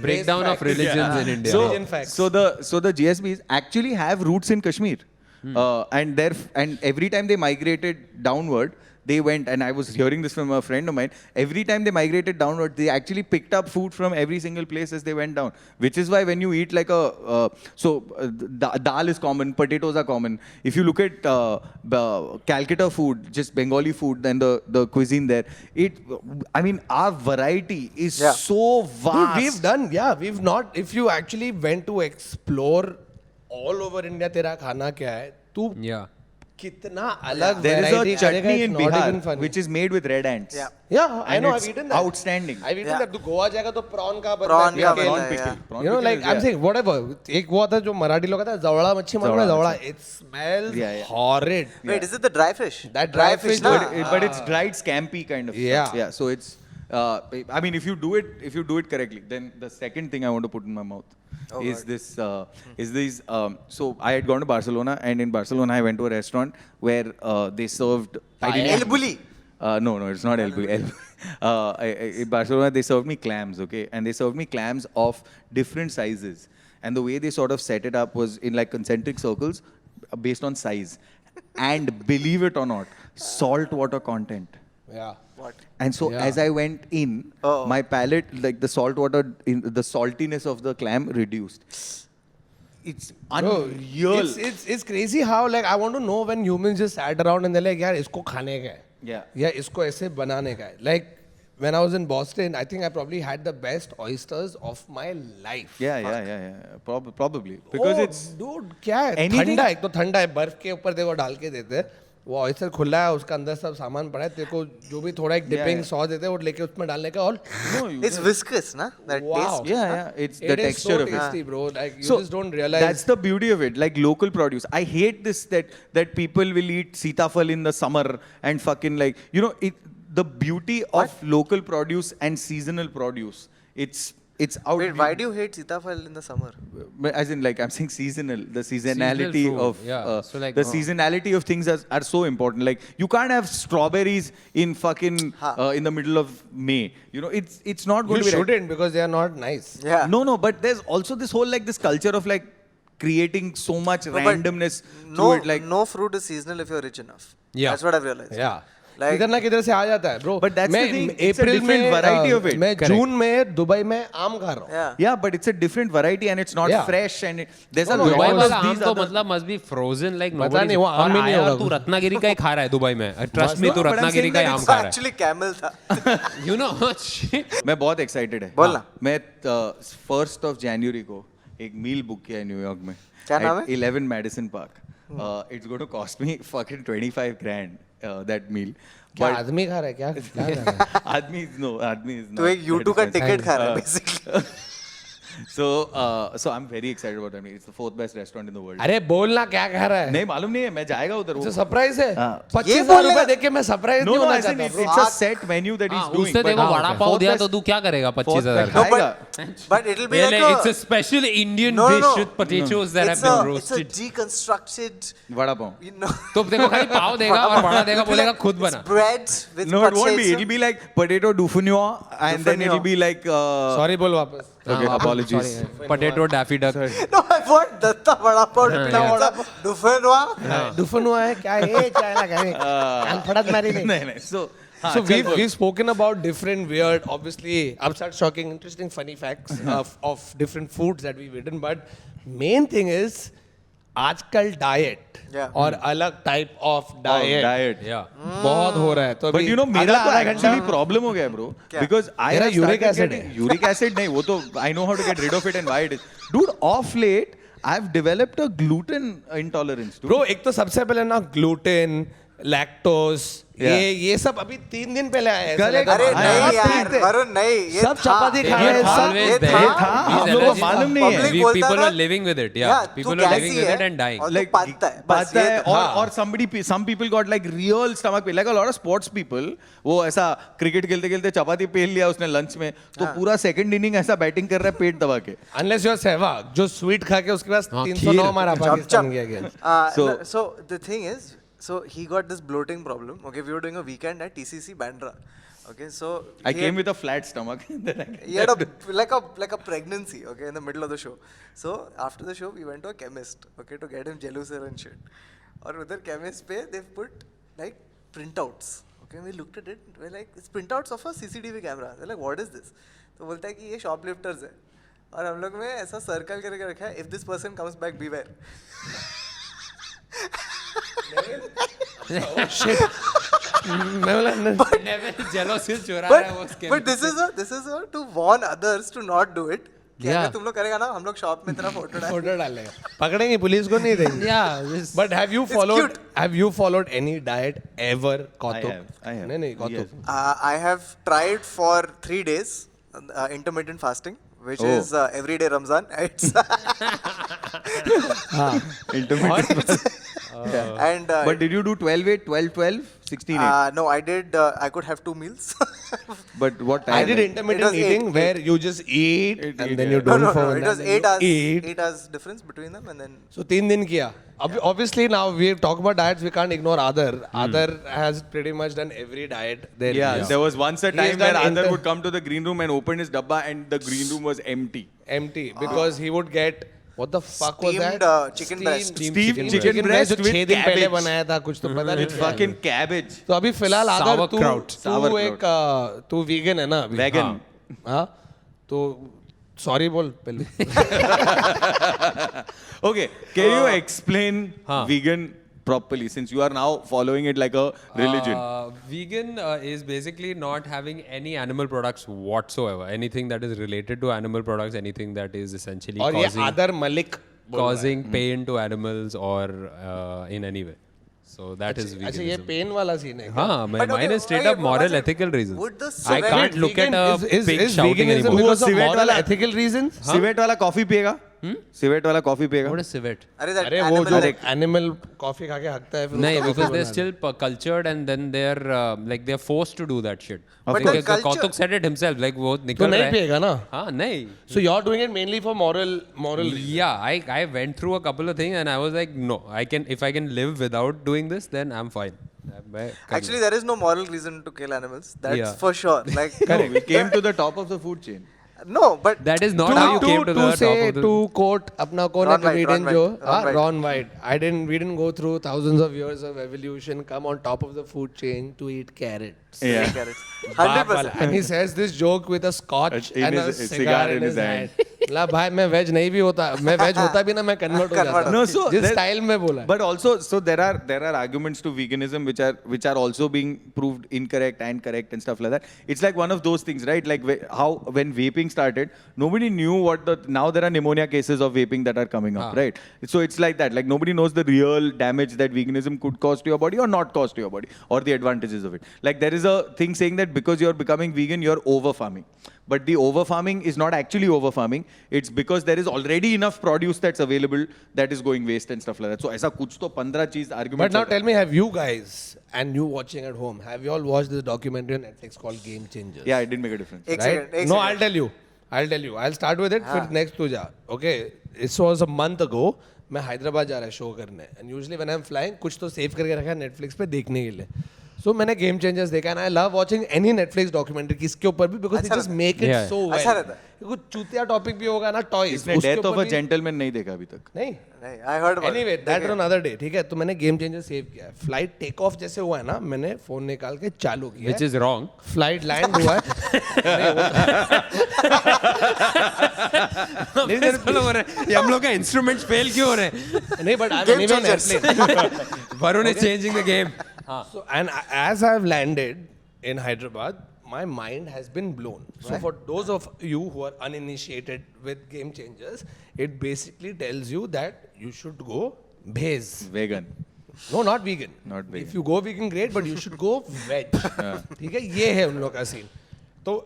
Breakdown of religions in India.
Religion facts.
So the GSBs actually have roots in Kashmir, and every time they migrated downward, they went. And I was hearing this from a friend of mine. Every time they migrated downward, they actually picked up food from every single place as they went down. Which is why when you eat like dal is common, potatoes are common. If you look at Calcutta food, just Bengali food, then the cuisine there, our variety is
Yeah.
so vast.
we've not. If you actually went to explore all over India, तेरा खाना क्या है? तू
Yeah.
कितना अलग
There is
variety
a
करेगा,
chutney
it's
in
not even
Bihar
funny.
which is made with red ants.
Yeah.
Yeah, I
And
know.
it's
I've eaten that.
outstanding.
I've eaten
Yeah.
that. तू गोवा जाएगा तो prawn का बनता
Prawn
है,
का
chicken.
बनता
prawn
है,
pickle.
yeah.
Prawn
You know,
pickle
like
is,
I'm
yeah.
saying, whatever. एक वो आता है जो मराठी लोग कहते हैं जवड़ा मच्छी मालूम है
जवड़ा
जवड़ा.
मच्छी.
It smells
Yeah, yeah.
horrid.
Wait, is it the dry fish?
That dry fish,
na?
But it's dried scampi kind of
Yeah.
stuff. Yeah. So it's if you do it correctly, then the second thing I want to put in my mouth is this. So I had gone to Barcelona, and in Barcelona I went to a restaurant where they served.
El Bulli.
No, it's not El Bulli. In Barcelona they served me clams, okay, and they served me clams of different sizes, and the way they sort of set it up was in like concentric circles based on size, and believe it or not, salt water content.
Yeah.
What?
And so
Yeah.
as I went in,
Oh.
my palate, like the salt water, the saltiness of the clam reduced. It's
Bro,
unreal.
it's crazy how like I want to know when humans just sat around and they're like यार इसको खाने का है.
Yeah.
या इसको ऐसे बनाने का है. Like when I was in Boston, I think I probably had the best oysters of my life.
Yeah. Probably. Because
Oh,
it's
dude, क्या है?
Anything-
ठंडा है, एक तो ठंडा है, बर्फ के ऊपर देखो डाल के देते हैं. वो ऑयस्टर खुला है, उसका अंदर सब सामान पड़ा है. तेरे को जो भी थोड़ा एक डिपिंग सॉस देते हैं वो लेके उसमें डालने का. और
It's viscous, na? That
Wow.
taste.
yeah. It's the
it is
texture
so
of it.
tasty, bro. Like you just don't realize.
That's the beauty of it, like local produce. I hate this that people will eat sitafal in the summer and fucking like the beauty of local produce and seasonal produce. It's out.
Wait, why do you hate sitafal in the summer?
As in, like, I'm saying seasonal. The seasonality
Seasonal
of
fruit, yeah. So, like,
the seasonality of things are so important. Like, you can't have strawberries in fucking in the middle of May. It's not going
you
to be right.
shouldn't because they are not nice.
Yeah.
No, but there's also this whole like this culture of like creating so much
No, but
randomness
No,
to it. Like,
no fruit is seasonal if you're rich enough.
Yeah.
That's what I've realized.
Yeah.
Like-
किधर ना किधर से आ जाता है bro.
But that's
मैं
the thing, it's a
April
different
में
variety of it.
मैं
Correct.
जून में दुबई में आम खा रहा हूँ.
Yeah.
yeah, but it's a different variety and it's not
Yeah.
fresh and there's a
No,
lot
Dubai
of
वाला आम
these
तो
other.
मतलब must be frozen like
पता
nobody.
नहीं, वो आम
और
ही नहीं
आया
होगा
और तू
कुछ.
रत्नागिरी का ही खा रहा है दुबई में. ट्रस्ट मी
No,
तू
but I'm
रत्नागिरी
saying
का ही
that
आम
it's
खा रहा है.
Actually, camel tha.
You know,
मैं बहुत एक्साइटेड है.
बोलना.
मैं 1st of January को एक मील बुक किया है न्यूयॉर्क में.
क्या नाम
at
है?
11 Madison Park. It's going to cost me fucking 25 grand that meal.
क्या
But
आदमी खा रहा है क्या क्या खा रहा है?
आदमी is not.
तो एक YouTube का टिकट खा रहा है basically.
So I'm very excited about that meal. It's the 4th best restaurant in the world.
अरे बोलना क्या खा रहा है?
नहीं मालूम नहीं है, मैं जाएगा उधर. वो
सरप्राइज है.
हाँ.
25,000 रुपए देख के मैं सरप्राइज
No,
नहीं
no,
होना
as in
चाहता.
it's a set menu that he's
हाँ,
doing.
उसने
but-
देखो वड़ा पाव
Fourth
दिया
best-
तो तू क्या करेगा
fourth
25,000
best
का?
No,
खाएगा.
but it'll be like
It's a special Indian
No,
dish
no.
with potatoes that have
it's
been
a
roasted.
deconstructed,
vada pav.
you know.
तो देखो खाली पाव देगा और वड़ा देगा, बोलेगा खुद
It's
बना.
bread with
No, it won't be.
potato.
It'll be like potato dauphinois, and then it'll
Dauphinois.
be like.
Sorry बोल वापस.
Okay, apologies.
Potato daffy duck.
No, I want Dutta vada pav. Duffenwa.
दुफन हुआ है क्या है? चाय लगा है. कान फड़त मारी नहीं.
नहीं. So
So we've spoken about different weird, obviously, upset, shocking, interesting, funny facts of different foods that we've eaten. But main thing is आजकल diet और अलग type of diet
diet.
Yeah.
बहुत हो रहा है. तो
But
अभी
you know, मेरा
अगला
तो
आधा घंटा
actually problem हो गया है, bro. Because I
मेरा
have
uric
started
acid
getting-
है.
Uric acid नहीं, वो तो I know how to get rid of it and why it is. Dude, off late, I've developed a gluten intolerance. Dude.
Bro, एक तो सबसे पहले ना gluten, lactose,
Yeah.
ये सब अभी 3 दिन पहले आया है.
Correct.
अरे
हाँ,
नहीं
हाँ,
यार
ठीक है।
वरुण नहीं ये
सब चपाती खा रहे हैं,
It's
सब
always
ये
there.
ये था,
These
हम लोग को
allergies-
मालूम नहीं है.
Public
We,
बोलता
people
ना-
are living with it. Yeah.
Yeah,
People
तू
are living
कैसी
with
है?
it and dying.
और तू पता है, बस
पता
ये
है
था।
और some people got like real stomach pain, like a lot of sports people. वो ऐसा क्रिकेट खेलते खेलते चपाती पेल लिया उसने लंच में, तो पूरा सेकंड इनिंग ऐसा बैटिंग कर रहा है पेट दबा के.
Unless you're सहवाग जो स्वीट खा के उसके पास
हाँ,
309 मारा
Chop,
पाकिस्तान
chop.
के against.
So-
So the thing is, so he got this bloating problem. Okay, we were doing a weekend at TCC Bandra. Okay, so
I
he
came
had-
with a flat stomach. Then I
he had like a pregnancy. Okay, in the middle of the show. So after the show, we went to a chemist. Okay, to get him Gelusil and shit. और उधर chemist पे they've put like printouts. Okay, we looked at it. We're like, it's printouts of a CCTV camera. They're like, what is this? तो बोलता है कि ये shoplifters है. और हम लोग में ऐसा सर्कल करके रखा है. If this person comes back, beware.
मैं बोला
Jealousy चुरा रहा है वो उसके
But this is a to warn others to not do it. कि
Yeah.
अगर तुम लोग करेगा ना हम लोग शॉप में तेरा फोटो डाल
फोटो डालेगा पकड़ेंगे पुलिस को नहीं देंगे
Yeah. This,
But have you followed any diet ever, Kautuk?
I have.
नहीं Kautuk.
Yes.
I have tried for 3 days intermittent fasting, which
Oh.
is everyday Ramzan. It's
Intermittent.
and
But did you do 12-8, 12-12, 16-8?
no, I did. I could have 2 meals.
But what time?
I did
It
intermittent
was
eating
eight-
where you just eat
Eat,
and
eat,
then
yeah.
you
no,
don't
no,
for
no.
one
It was
and then
8 hours.
you eat.
8 hours difference between them, and then.
So 3 दिन किया. Obviously now we talk about diets, we can't ignore Adar. Adar has pretty much done every diet there.
Yeah, there was once a
He has
time where
done
Adar would come to the green room and open his dabba and the green room was empty.
empty because he would get what the fuck was
Steamed,
that?
chicken breast.
Steamed chicken breast
जो
with
6 दिन पहले
cabbage.
बनाया था कुछ तो पता नहीं
With
क्या है।
fucking cabbage.
तो अभी फिलहाल आदर तू
Sauerkraut.
तू एक तू वीगन है ना अभी
Vegan.
हाँ तो सॉरी बोल पहले
Okay, can you explain
Huh.
vegan properly since you are now following it like a religion?
Vegan is basically not having any animal products whatsoever. Anything that is related to animal products, anything that is essentially
और ये
causing,
आदर Malik
causing pain to animals or in any way. So that is
अच्छा ये
veganism.
Pen वाला scene है
हाँ,
But
mine
okay,
is straight
okay,
up moral,
Vajra,
ethical reasons.
would the
I
civet-
can't look at a pig shouting
veganism
anymore.
because of
civet
moral
वाला-
ethical reasons
Civet वाला coffee पिएगा? Civet वाला coffee पिएगा?
What is civet?
अरे that
अरे वो
animal
जो animal coffee खा के हकता है फिर
No,
उसका
because
coffee
they're
बना
still cultured and then they're like they're forced to do that shit.
Of
But
Because
the culture-
Kautuk said it himself, like वो
तो
निकल
नहीं
रहा है.
पिएगा ना
हाँ, नहीं.
so you're doing it mainly for moral
Yeah, I went through a couple of things and I was like, no, if I can live without doing this, then I'm fine.
Actually, there is no moral reason to kill animals. That's
Yeah.
for sure. Like
No, we came to the top of the food chain.
no, but
that is not how you came to the top
say
of the...
to quote अपना कौन है
Ron White,
comedian
Ron
जो
White, Ron White.
Ron White we didn't go through thousands of years of evolution come on top of the food chain to eat carrots
Yeah.
carrots.
बाप वाला
100%.
and he says this joke with a scotch
In
and a
his-
cigar in his hand ला भाई मैं veg नहीं भी होता मैं veg होता भी ना मैं कन्वर्ट हो जाता
No, so
जिस
there-
स्टाइल में बोला
But also, so there are arguments to veganism which are also being proved incorrect and correct and stuff like that. It's like one of those things, right? Like how when vaping started, nobody knew what now there are pneumonia cases of vaping that are coming up, right? So it's like that. Like nobody knows the real damage that veganism could cause to your body or not cause to your body, or the advantages of it. Like there is a thing saying that because you're becoming vegan, you're over farming. But the over farming is not actually over farming. It's because there is already enough produce that's available that is going waste and stuff like that. So ऐसा कुछ तो 15 चीज argument.
But now tell me, have you guys and you watching at home, have you all watched this documentary on Netflix called Game Changers?
Yeah, it didn't make a difference.
एक
Right?
second, एक
No,
second.
I'll tell you. I'll start with it. फिर next तू जा. Okay. This was a month ago. मैं हैदराबाद जा रहा है show करने. And usually when I'm flying, कुछ तो सेव करके रखा है Netflix पे देखने के लिए. So मैंने गेम चेंजर्स देखा and I love watching any Netflix documentary किसके ऊपर भी because they
अच्छा
just make it
Yeah.
so well.
अच्छा रहता है।
कुछ चूतिया टॉपिक भी होगा ना टॉयज
इसने डेथ ऑफ अ जेंटलमैन नहीं देखा अभी तक.
नहीं
नहीं, I heard about it.
Anyway that on other day ठीक है तो मैंने गेम चेंजर सेव किया है फ्लाइट टेक ऑफ जैसे हुआ है ना मैंने फोन निकाल के चालू किया
Which is wrong.
Flight land हुआ है नहीं,
This follow हो रहा है. ये हम लोग का instruments fail क्यों हो रहे हैं?
नहीं but I
Game
anyway on
changers.
Airplane
Varun is changing the game.
So, and as I've landed in Hyderabad, my mind has been blown. So, for those of you who are uninitiated with Game Changers, it basically tells you that you should go Bhez.
Vegan.
No, not vegan.
Not vegan.
If you go vegan, great, but you should go veg. ठीक है ये है उन लोग का scene तो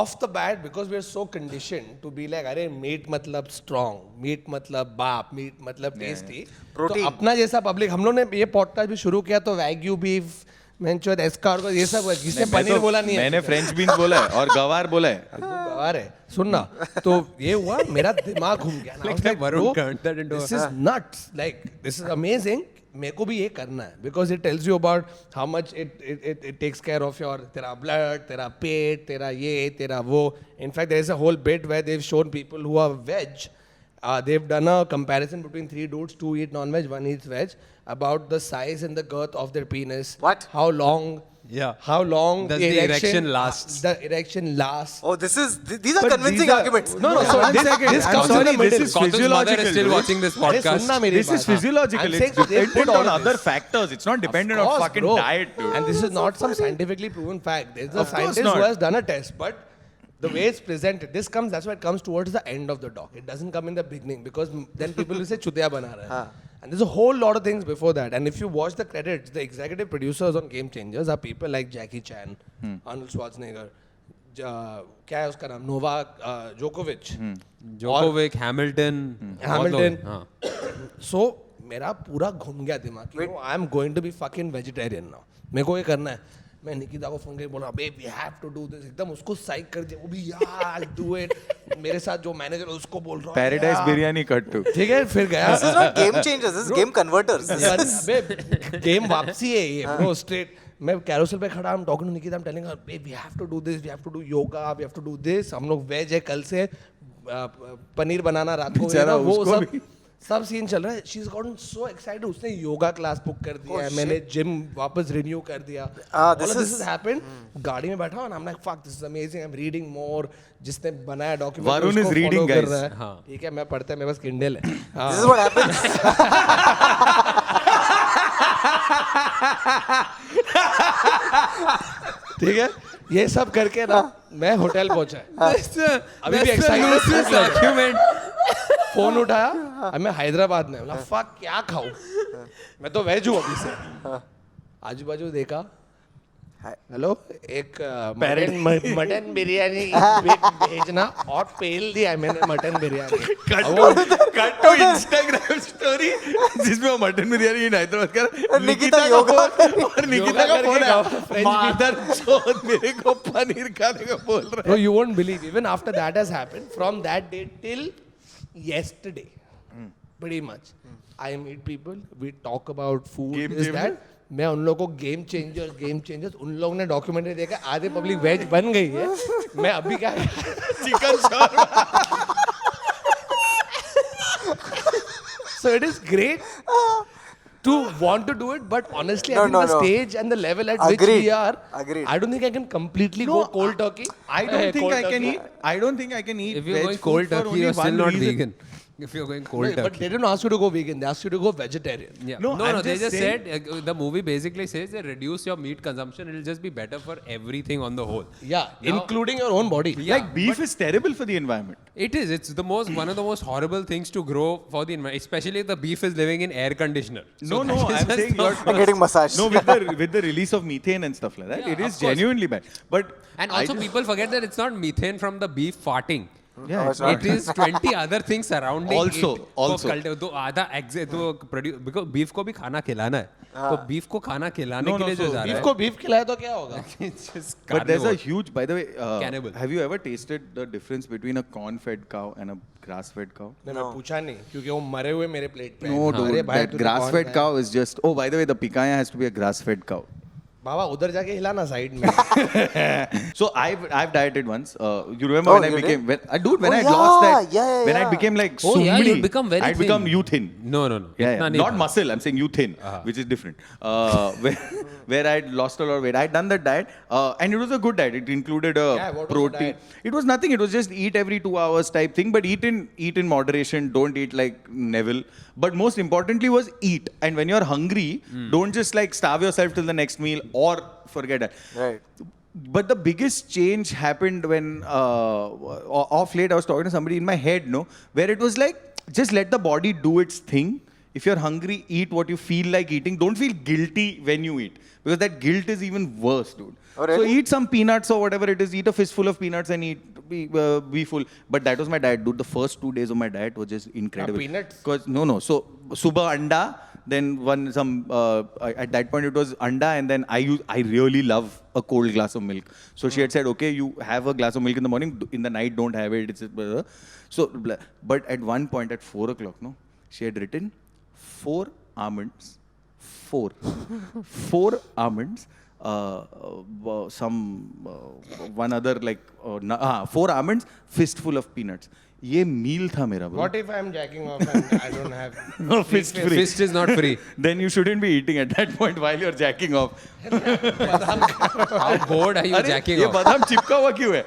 off the bat because we are so conditioned to be like अरे meet मतलब strong, मीट मतलब बाप, मीट मतलब tasty. तो
Protein.
अपना जैसा पब्लिक हम लोग ने ये पॉडकास्ट भी शुरू किया तो वैग्यू बीफ मेंचोद एस्कार्गो ये सब जिसने
मैं
पनीर
तो-
बोला नहीं है
मैंने फ्रेंच बीन्स बोला है और गवार बोला है.
अरे सुनना तो ये हुआ मेरा दिमाग घूम गया ना. I was
Like
like,
Varun
bro,
turned that into
this
a-
is nuts. Like this is amazing. मेरे को भी ये करना है because it tells you about how much it takes care of your तेरा blood, तेरा पेट, तेरा ये, तेरा वो. In fact, there is a whole bit where they've shown people who are veg. They've done a comparison between 3 dudes, 2 eat non-veg, 1 eats veg, about the size and the girth of their penis.
What?
How long?
Yeah.
How long
Does the erection lasts?
The erection lasts.
Oh, these are
But
convincing
these are-
arguments.
No, so
One
this
second.
this
I'm
comes in
sorry,
the middle.
this is
Kautuk's mother
physiological.
is still
dude.
watching this
अरे
podcast.
सुनना मेरी
This is
बात.
physiological.
I'm
It's
saying they
dependent
put all
on
of
other
this.
factors. It's not dependent
Of
on
course,
fucking
bro.
diet, dude.
And this is not some scientifically proven fact. There's a
Of course
scientist
not.
who has done a test, but the way it's presented, that's why it comes towards the end of the doc. It doesn't come in the beginning because then people will say chutiya bana raha hai. And there's a whole lot of things before that. And if you watch the credits, the executive producers on Game Changers are people like Jackie Chan, Arnold Schwarzenegger, क्या है उसका नाम Novak जोकोविच
Djokovic, Hamilton. बहुत लोग
Hamilton.
हैं, हाँ.
सो मेरा पूरा घूम गया दिमाग कि I am going to be fucking vegetarian now मेरे को ये करना है मैं निकिता को फोन करके बोला babe we have to do this एकदम उसको साइक कर दिया वो भी यार डू इट मेरे साथ जो मैनेजर है उसको बोल रहा हूँ
Paradise
यार.
biryani cut too.
ठीक है फिर गया
This is not game changers. This is game converters.
अबे गेम वापसी है ये ब्रो स्ट्रेट मैं कैरोसेल पे खड़ा हम talking to Nikita I am telling her babe we have to do this we have to do yoga we have to do this हम लोग वेज है कल से पनीर बनाना रात को
बेचारा
वो
उसको
सब
भी।
सब सीन चल रहा है she is gotten so excited उसने योगा क्लास बुक कर दिया है मैंने जिम वापस रिन्यू कर दिया
this
this
is-
is happened गाड़ी में बैठा हूं I am like fuck this is amazing I am reading more जिसने बनाया document
Varun is reading, guys.
हाँ.
ठीक है मैं पढ़ता है मेरे पास किंडल है हाँ.
This is what happens.
ठीक है ये सब करके ना मैं होटल पहुंचा अभी भी एक्साइटेड
argument.
फोन उठाया अब मैं हैदराबाद में बोला फक क्या खाऊं मैं तो वेज हूं अभी से आजू बाजू देखा हेलो एक मटन बिरयानी भेजना और पेल दिया है मैंने mutton biryani
Cut to Instagram story जिसमें वो मटन बिरयानी इन हैदराबाद का
निकिता
का
योगा
फोन और निकिता का
करके
फोन
गाँव
है
French
मादर चोद मेरे को पनीर खाने का बोल रहा
Bro, you won't believe. Even after that has happened, from that day till yesterday, pretty much, I meet people. We talk about food.
Game
This
changer?
that. मैं उन लोगों को गेम चेंजर्स उन लोगों ने डॉक्यूमेंट्री देखा आधे पब्लिक वेज बन गई है मैं अभी क्या
है chicken shawarma
so it is great to want to do it but honestly
No,
I think
no,
the
no.
stage and the level at which
Agreed.
we are
Agreed.
I don't think I can completely go cold turkey
I don't think I can eat I don't think I can eat
If you're
veg
going
food
cold
for
turkey,
only
you're still
one
not
reason.
vegan. If you're going cold
No, but
turkey.
they didn't ask you to go vegan they asked you to go vegetarian
Yeah.
No,
No,
I'm
they
just
just
saying-
said the movie basically says that reduce your meat consumption. It'll just be better for everything on the whole.
yeah
Now-
including your own body
Yeah,
Like beef is terrible for the environment.
It is. It's the most one of the most horrible things to grow for the environment. Especially if the beef is living in air conditioner.
No,
So
no,
that is
I'm
just
saying
not-
you're
Getting massaged.
No, with the release of methane and stuff like that,
Yeah,
it is
of course.
genuinely bad. But
And
I
also
just-
people forget that it's not methane from the beef farting.
yeah,
No,
it's
it's not.
It is 20 other things surrounding
Also,
it.
also.
तो आधा तो produce because beef को भी खाना खिलाना है तो beef को खाना खिलाने
No,
के
no,
लिए जो
so
जा
बीफ
रहा
को बीफ खिलाया तो क्या होगा
है it's just
But there's a
carnivore.
huge, by the way,
Cannibal.
have you ever tasted the difference between a corn-fed cow and a grass-fed cow?
नहीं मैं पूछा नहीं क्योंकि वो मरे हुए मेरे प्लेट पे
No,
हैं। अरे
dude,
भाई
that
तूने
grass-fed
कौन
cow is just. Oh, by the way, the picanha has to be a grass-fed cow.
बाबा उधर जाके हिलाना साइड में.
So I've dieted once. You remember
Oh,
when I
you
became
did?
when
Oh,
I lost that
yeah,
when I
yeah.
became like
Oh, yeah,
sumbli,
you'd become very
I'd
thin.
become you thin.
No.
Yeah,
Itna nahi
not
tha.
muscle. I'm saying you thin, which is different. Where I'd lost a lot of weight. I'd done that diet, and it was a good diet. It included a
Yeah, what was the
protein.
diet?
It was nothing. It was just eat every 2 hours type thing, but eat in moderation. Don't eat like Neville. But most importantly was eat. And when you're hungry, don't just like starve yourself till the next meal or forget that.
Right.
But the biggest change happened when off late I was talking to somebody in my head, where it was like just let the body do its thing. If you're hungry, eat what you feel like eating. Don't feel guilty when you eat, because that guilt is even worse, dude.
Oh, really?
So eat some peanuts or whatever it is. Eat a fistful of peanuts and be full. But that was my diet, dude. The first 2 days of my diet was just incredible.
Peanuts?
Because no. So subah anda, then at that point it was anda, and then I really love a cold glass of milk. So she had said, okay, you have a glass of milk in the morning. In the night, don't have it. But at one point at 4 o'clock, she had written 4 almonds, 4 almonds. One other like 4 almonds, fistful of peanuts. ये meal था मेरा bro.
What if I'm jacking off and I don't have
No, fist free.
Fist is not free.
Then you shouldn't be eating at that point while you're jacking off.
How bored are you
अरे,
jacking
ये
off?
बादाम चिपका हुआ क्यों है?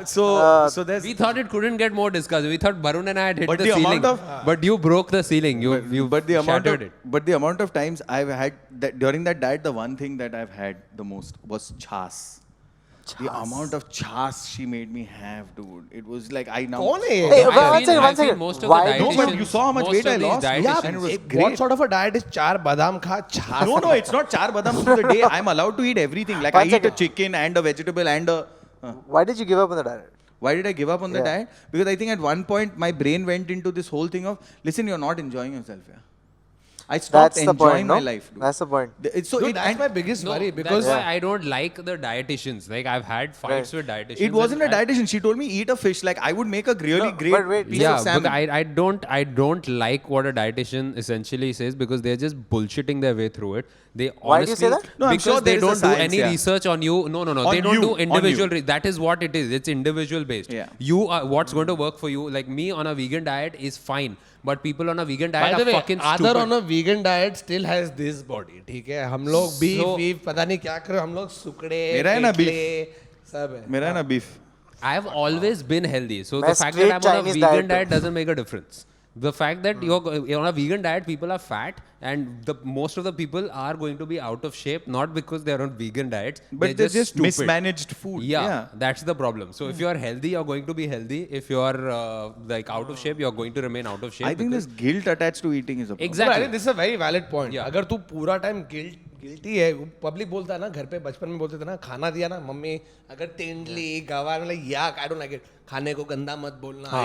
So there's.
We thought it couldn't get more discussed. We thought Barun and I had hit
But
the
the
ceiling.
amount
But you broke the ceiling. You
But the amount
shattered
of
it.
but the amount of times I've had that during that diet, the one thing that I've had the most was chas. The amount of chas she made me have, dude. It was like I now.
कौन है ये?
Hey,
I
one
feel-
second,
I
one
feel
second.
most of
Why
the
don't
No, but
dietitians-
you saw how much
most
weight I
of these
lost.
dietitians-
And it was
What
great.
sort of a diet is 4 badam kha chas?
No, it's not char badam through the day. I'm allowed to eat everything. Like
One
I eat a
second.
chicken and a vegetable and a.
Why did you give up on the diet?
Why did I give up on the
Yeah.
diet? Because I think at one point my brain went into this whole thing of, listen, you're not enjoying yourself. Yeah. I stopped
That's the
enjoying
point, no?
my life. Dude.
That's the point.
So
Dude,
it,
that's
and
my biggest
No,
worry
that's
because
why I don't like the dietitians. Like I've had fights
Right.
with dietitians.
it wasn't a
and I-
dietitian. She told me eat a fish. Like I would make a really
No,
great
but wait,
piece
Yeah,
of salmon.
but I don't like what a dietitian essentially says because they're just bullshitting their way through it. They
Why do you
honestly,
say that?
No, I'm
because
sure
they
there is a
don't do
science,
any
yeah.
research on you. No.
On
They don't
you,
do
on
individual.
you.
That is what it is. It's individual based.
Yeah.
You are what's going to work for you. Like me on a vegan diet is fine, but people on a vegan
by
diet
the
are
way,
fucking
other
stupid.
on a vegan diet still has this body. ठीक है, हम लोग
So-
beef पता नहीं क्या करो, हम लोग सुकड़े,
मेरा है ना beef.
पेटले, सब है.
मेरा है ना beef.
I've always been healthy. So
मैं
the fact
straight
that I'm on a
Chinese
vegan
diet
diet
पे.
doesn't make a difference. The fact that you're on a vegan diet, people are fat, and most of the people are going to be out of shape, not because they're on vegan diets,
But they're just
stupid.
mismanaged food.
Yeah, that's the problem. So if you're healthy, you're going to be healthy. If you're like out of shape, you're going to remain out of shape.
I think this
because-
guilt attached to eating is a problem.
I
exactly.
think this is a very valid point.
Yeah.
अगर तू पूरा time guilty है, public बोलता है ना, घर पे बचपन में बोलते थे ना, खाना दिया ना मम्मी, अगर तेंदली गवार like yak, I don't like it, खाने को गंदा मत बोलना.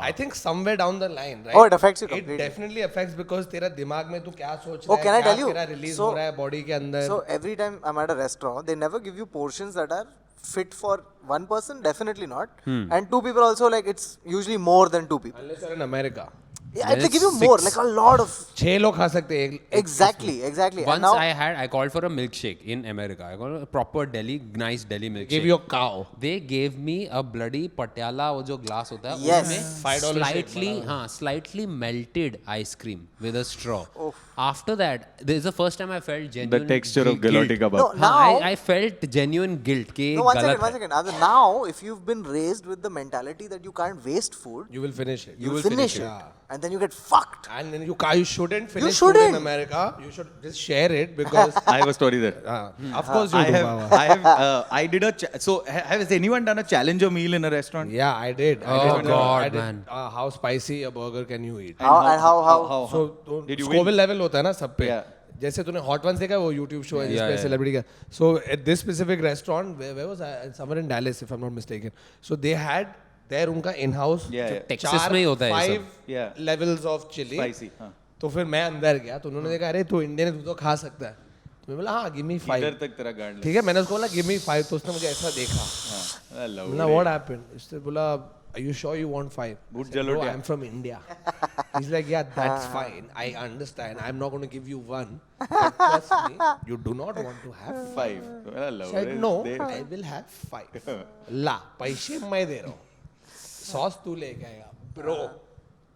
I think somewhere down the line, right?
Oh, it affects you
It
completely.
definitely affects because तेरा दिमाग में तू क्या सोच
Oh,
रहा
can
है,
I tell
क्या
you?
तेरा रिलीज
So-
हो रहा है बॉडी के अंदर.
So every time I'm at a restaurant, they never give you portions that are fit for one person, definitely not. And 2 people also, like it's usually more than 2 people.
Unless you're in America.
Yeah,
Then
they give you
it's
more,
6.
like a lot of.
6 लोग खा सकते हैं एक.
Exactly. And
Once
now,
I called for a milkshake in America. I got a proper nice Delhi milkshake.
Give you a cow.
They gave me a bloody Patiala वो जो glass होता है
Yes.
उसमें
$5
slightly melted ice cream with a straw. After that, this is the first time I felt
The
genuine
texture of
guilt.
galotti kebab.
no,
हाँ,
now.
I felt genuine guilt कि
No,
ये
one
गलत
second, one
है.
second. Now, if you've been raised with the mentality that you can't waste food,
You will finish it.
you will
will
finish
finish
it. And then you get fucked.
And then you shouldn't finish food
shouldn't.
in America. You should just share it because
I have a story there.
of course you
I
do.
have,
Baba.
I did a. Has anyone done a challenger meal in a restaurant?
Yeah, I did.
Oh, God,
I did.
man.
How spicy a burger can you eat?
How?
So
Did you
Scoville
win?
level होता है ना सब पे.
Yeah.
जैसे तूने Hot Ones देखा है, वो YouTube show है
Yeah,
जिसपे
yeah.
celebrity का. So at this specific restaurant, where was I? Somewhere in Dallas, if I'm not mistaken. So they had there उनका in-house
Yeah, yeah.
Texas में ही होता है ये सब.
5
Yeah.
levels of chili.
Spicy. हाँ.
तो फिर मैं अंदर गया तो उन्होंने देखा अरे तू इंडियन है तू तो खा सकता है. तो मैं बोला हाँ गिव मी 5.
इधर तक तेरा गार्ड
ठीक है मैंने उसको बोला गिव मी 5 तो उसने मुझे ऐसा देखा.
लगा.
बोला व्हाट हैपेंड? उसने बोला are you sure you want 5?
भूत
I said, "Bro,
जलोटिया."
I'm from India. He's like, yeah, that's fine. I understand. I'm not going to give you one. But trust me, you do not want to have
5. Well,
said no, I will have 5. ला पैसे मैं दे रहा हूँ sauce तू लेके आएगा bro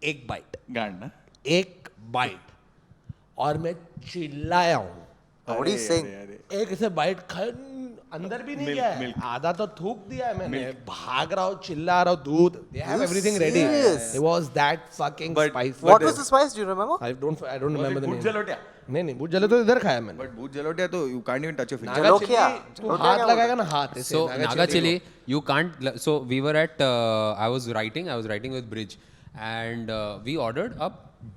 एक bite
गांड ना
एक बाइट और मैं चिल्लाया हूँ
What are you saying?
एक ऐसे बाइट खाए अंदर भी नहीं गया है आधा तो थूक दिया है मैंने भाग रहा हूँ चिल्ला रहा हूँ दूध they have everything ready
serious?
it was that fucking
But-
spicy
What was the spice? Do you remember?
I don't remember the
भूत
name
जलोटिया
नहीं भूत जले तो इधर खाया मैंने
बट भूत जलोटिया तो you can't even touch your finger
Naga
Jolokia.
Chili तू
जलोकिया
हाथ
क्या
लगाएगा ना हाथ ऐसे
So Naga
chilli
chili, you can't. So we were at. I was writing with Bridge, and we ordered a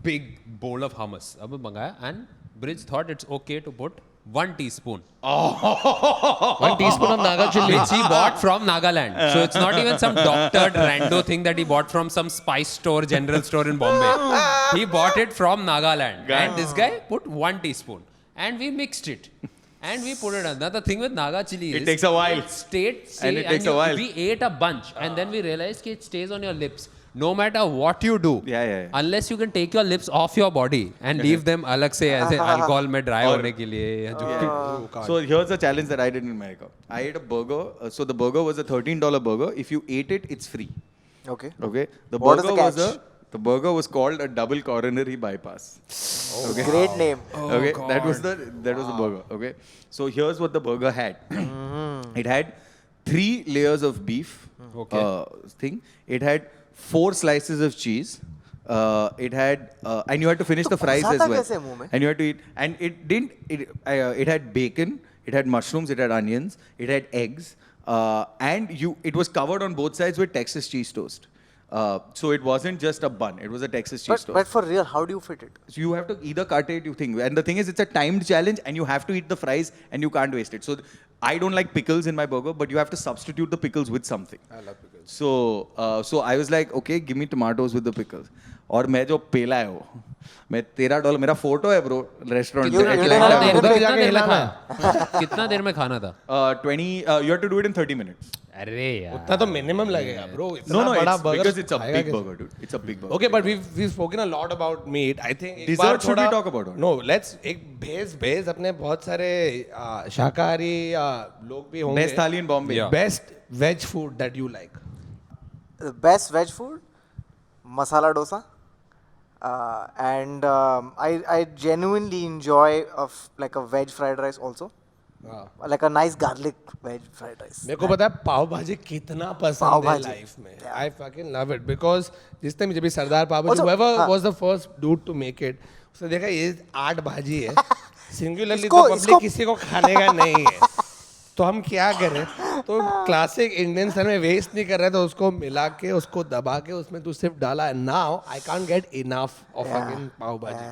big bowl of hummus. अब मंगाया, and Bridge thought it's okay to put 1 teaspoon,
1 teaspoon of naga chili
which he bought from Nagaland. So it's not even some doctored rando thing that he bought from some spice store, general store in Bombay. He bought it from Nagaland, and this guy put 1 teaspoon, and we mixed it. And we put it on. Now the thing with Naga chili is
It takes a while.
It stayed,
And it takes a while.
We ate a bunch, and then we realized that it stays on your lips. No matter what you do,
Yeah.
unless you can take your lips off your body and leave them अलग से ऐसे alcohol में dry होने के लिए या जो भी.
So here's a challenge that I did in America. I ate a burger. So the burger was a $13 burger. If you ate it, it's free.
Okay.
Okay. The
What is
burger
the
was
catch?
the burger was called a double coronary bypass.
Great name.
Okay. That was the burger. Okay. So here's what the burger had. It had 3 layers of beef.
Okay.
Thing. It had 4 slices of cheese. It had and you had to finish the fries as
घुसाता
well.
कैसे मुंह में?
And you had to eat. And it didn't. It had bacon. It had mushrooms. It had onions. It had eggs. And it was covered on both sides with Texas cheese toast. So it wasn't just a bun. It was a Texas cheese toast.
But for real, how do you fit it?
So you have to either cut it, you think. And the thing is, it's a timed challenge and you have to eat the fries and you can't waste it. So I don't like pickles in my burger, but you have to substitute the pickles with something.
I love pickles
So I was like, okay, give me tomatoes with the pickles. और मैं जो पेला है वो मैं $13 मेरा photo है bro restaurant
You- you didn't have to-
उधर जाके हिलाना
कितना देर में खाना था?
20 you have to do it in 30 minutes.
अरे यार.
उतना तो मिनिमम लगेगा ब्रो
No,
बड़ा
it's
burger
because it's a
खाएगा
big
कैसे?
burger, dude. It's a big burger.
Okay, but we've spoken a lot about meat. I think एक
Dessert
bar
should we
थोड़ा-
talk about it?
No, let's एक भेज अपने बहुत सारे शाकाहारी लोग भी होंगे.
Best thali in Bombay.
Yeah.
Best veg food that you like.
The best veg food, masala dosa, and I genuinely enjoy like a veg fried rice also, like a nice garlic veg fried rice.
मेरे को पता है पाव भाजी कितना
पाव
पसंद है
भाजी.
Life में. I fucking love it because जिस टाइम जब भी सरदार पाव भाजी
Also,
whoever
हाँ.
was the first dude to make it उसने देखा ये 8 भाजी है सिंगुलरली
इसको-
तो पब्लिक
इसको-
किसी को खाने का नहीं है तो हम क्या करें तो क्लासिक इंडियन स्टाइल में वेस्ट नहीं कर रहे तो उसको मिला के उसको दबा के उसमें तू सिर्फ डाला now I can't get enough of fucking pav bhaji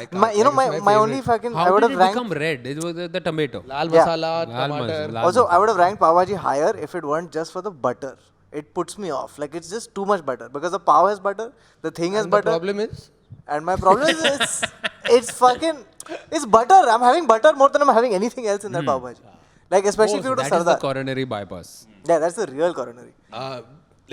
I can't.
My, you know,
Like, it's
my
favorite.
only fucking I
How
would
did
have
it
ranked.
become red? It was the tomato.
Lal
Yeah.
मसाला
लाल
टमाटर
मसाला, लाल
Also, I would have ranked pav bhaji higher if it weren't just for the butter. It puts me off. Like it's just too much butter because the pav has butter, the thing has
And the
butter,
problem is
and my problem is it's fucking it's butter. I'm having butter more than I'm having anything else in that pav bhaji. Like especially if you go to
That is the
Sardar.
coronary bypass.
Yeah, that's the real coronary.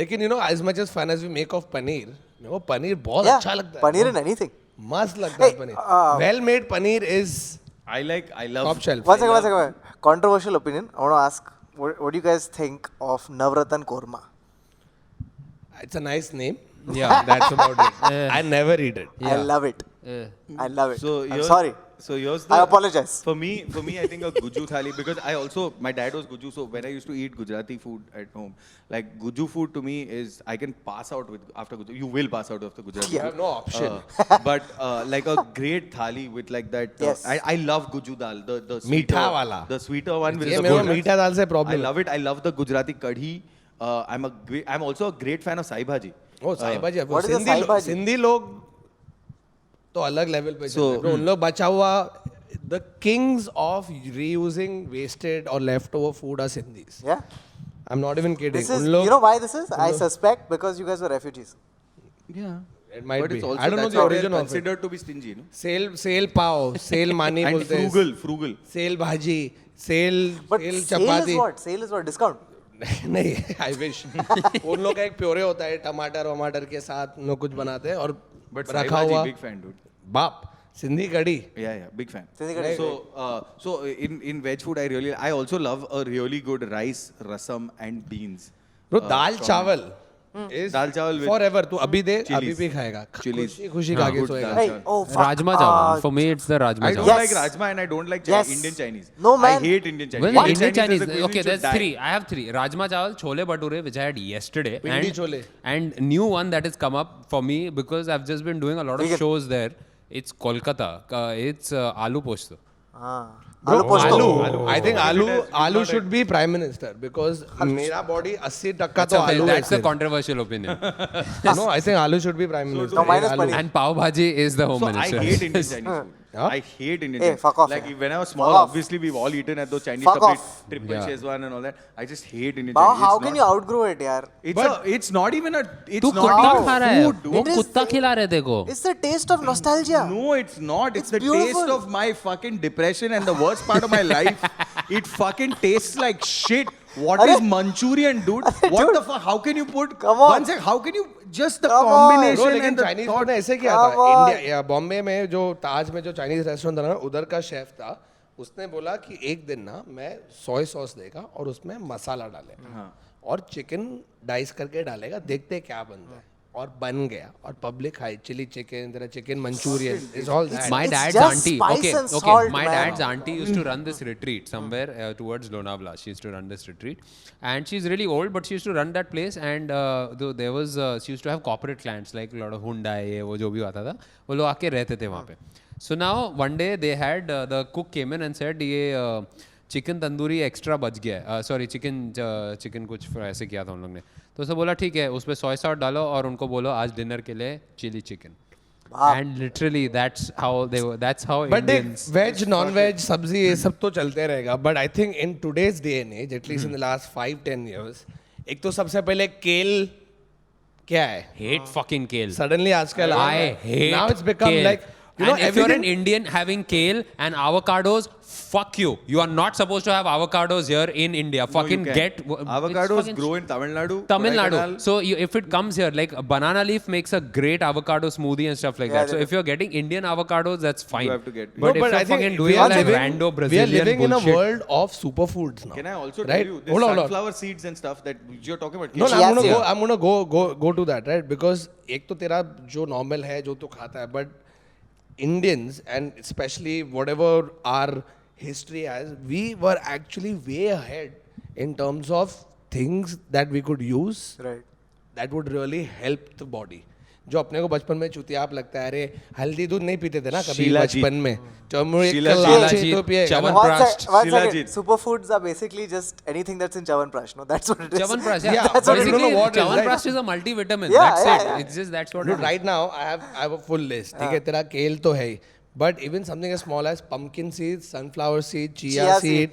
लेकिन you know as much as fun as we make of paneer मेरे को पनीर बहुत
Yeah,
अच्छा लगता है
paneer in anything.
मस्त लगता है
Hey,
paneer
uh,
well made paneer is
I love
top shelf
One second. Controversial opinion. I want to ask, what do you guys think of Navratan Korma?
it's a nice name
Yeah.
that's about it I never eat it
I love it.
Yeah.
I love it.
So
I'm
here's-
sorry.
So here's
I apologize.
For me, I think a Guju thali because my dad was Guju, so when I used to eat Gujarati food at home, like Guju food to me is I can pass out with after Guju. You will pass out after Gujarati.
you have
food.
no option
But like a great thali with like that.
Yes.
I love Guju dal, the sweeter,
मीठा वाला.
the sweeter one with
ये
the
मेरे को
good
मीठा दाल से
I
problem
love it. I love the Gujarati kadhi. I'm also a great fan of Sai Bhaji.
ओ साई भाजी
what is the Sai भाजी?
सिंधी लोग तो अलग लेवल पे
So,
चलते हैं उन लोग बचा हुआ the kings of reusing wasted or leftover food are Sindhis
Yeah.
I'm not even kidding
This is,
उन लोग
you know why this is? I suspect because you guys were refugees.
Yeah.
it might
But
be
it's also
I don't know
that's
the
how they're
origin of it
considered to be stingy, no?
Sale pav sale मानी
And
बोलते हैं
frugal.
Sale bhaji sale
But
sale
sale
chapati
is what? Sale is what? Discount.
नहीं, I wish. उन लोग का एक puree होता है टमाटर वमाटर के साथ लोग कुछ बनाते हैं और
But
रखा
Sai
हुआ
Bhaji, big fan, dude.
बाप सिंधी कड़ी.
Yeah, big fan.
Sindhi curry is
So in veg food, I also love a really good rice, rasam, and beans.
Bro, दाल चावल is
दाल चावल with
forever. तू अभी दे अभी
chilies.
भी खाएगा.
Chilies.
खुशी खुशी खा के
good
सोएगा.
dal
Hey,
chawal.
oh fuck.
Rajma Chawal. For me, it's the Rajma
I don't
Chawal.
like
Yes.
rajma and I don't like
Yes.
Indian Chinese.
No,
I
man.
hate Indian Chinese.
Well,
Indian
Indian Chinese.
is a cuisine
Okay,
should
there's
die.
three. I have three. Rajma Chawal, Chole Bhature, which I had yesterday.
Pindi
and,
chole.
And new one that has come up for me because I've just been doing a lot of
Vegan.
shows there. It's Kolkata. It's Aloo Posto.
आलू पोस्तो.
I think आलू should be prime minister because मेरा body 80% तो आलू है.
That's a controversial opinion.
No, I think आलू should be prime minister.
No, minus
आलू.
paneer.
And Pav Bhaji is the home
So I
minister.
hate Indian Chinese food.
Huh?
I hate Indian
Hey,
Chinese.
fuck off,
Like
yeah.
when I was
Fuck
small,
off.
obviously we've all eaten at those Chinese
Fuck
complete
off.
triple
Yeah.
Szechuan and all that. I just hate Indian
Bao,
Chinese.
how
It's
can
not-
you outgrow it, yaar?
It's not even a. It's
तू
not
कुत्ता
even
खा रहा है.
food,
वो
dude.
कुत्ता खिला रहे थे को.
It's the taste of nostalgia.
No, it's not. It's the
beautiful.
taste of my fucking depression and the worst part of my life. It fucking tastes like shit. What is Manchurian, dude? What the fuck? How can you put?
Come on.
One sec. How can you just the
Come on.
combination
Bro, लेकिन
and the
Chinese
thought?
Food ने ऐसे किया
Come
था.
on.
India या बॉम्बे में जो ताज में जो चाइनीज रेस्टोरेंट था ना उधर का शेफ था. उसने बोला कि एक दिन ना मैं सोया सॉस देगा और उसमें मसाला डालेगा और चिकन डाइस करके डालेगा. देखते क्या बनता है और बन गया और पब्लिक खाई. चिली चिकन, तेरा chicken Manchurian is all that.
My
It's
dad's
just
auntie.
spice
Okay,
and
okay.
salt,
My
man.
dad's auntie used to run this retreat somewhere towards Lonavala. She used to run this retreat, and she's really old, but she used to run that place. And there was she used to have corporate clients like a lot of Hyundai, ये वो जो भी आता था, वो लोग आके रहते थे वहाँ पे. So now one day they had the cook came in and said ये चिकन तंदूरी एक्स्ट्रा बच गया है. सॉरी चिकन कुछ ऐसे किया था उन लोग ने. तो उसने बोला ठीक है उसमें सोया सॉस डालो और उनको बोलो आज डिनर के लिए chilli chicken. And literally that's how
but देख
Indians.
वेज नॉन वेज सब्जी ये सब तो चलते रहेगा. But I think in today's day and as at least in the last 5-10 years एक तो सबसे पहले केल क्या है
Hate fucking kale.
सडनली आजकल
I hate
now it's become
kale.
like you know
and if you're an
everything
Indian having kale and avocados, fuck you. You are not supposed to have avocados here in India.
No,
Fucking
you can.
get
Avocados grow in Tamil Nadu.
Tamil Nadu.
Kodaikanal.
So if it comes here, like a banana leaf makes a great avocado smoothie and stuff like
Yeah,
that. So
they
if you're getting Indian avocados, that's fine.
You have to get-
But
No,
if
but
you're
I think
fucking
we
doing
are
like
living-
rando
we are
Brazilian
living in a
bullshit.
world of superfoods now.
Can I also
right?
tell you this
Hold on.
sunflower seeds and stuff that you're talking about?
No,
Kale?
no,
Chia
I'm gonna go to that, right? Because एक तो तेरा जो normal है जो तू खाता है, but Indians and especially whatever our history has, we were actually way ahead in terms of things that we could use
Right.
that would really help the body. जो अपने को बचपन में चुतियाप लगता है, अरे हल्दी दूध नहीं पीते थे ना कभी
शीलाजीत।
बचपन में. टर्मरिक
शीलाजीत।
लाची तो पिएगा ना.
Chavan
One,
Prast.
one second.
Shilajit.
Superfoods are basically just anything that's in Chyawanprash. No, that's what it is.
Chyawanprash,
Yeah,
yeah.
but you don't know
Basically,
what is, right?
Chyawanprash is a multivitamin.
Yeah,
That's
yeah,
it.
yeah.
It's just that's what
Dude,
it is.
right now I have a full list. ठीक है, तेरा केल तो है ही. But even something as small as pumpkin seeds, sunflower seed, chia
Chia
seed,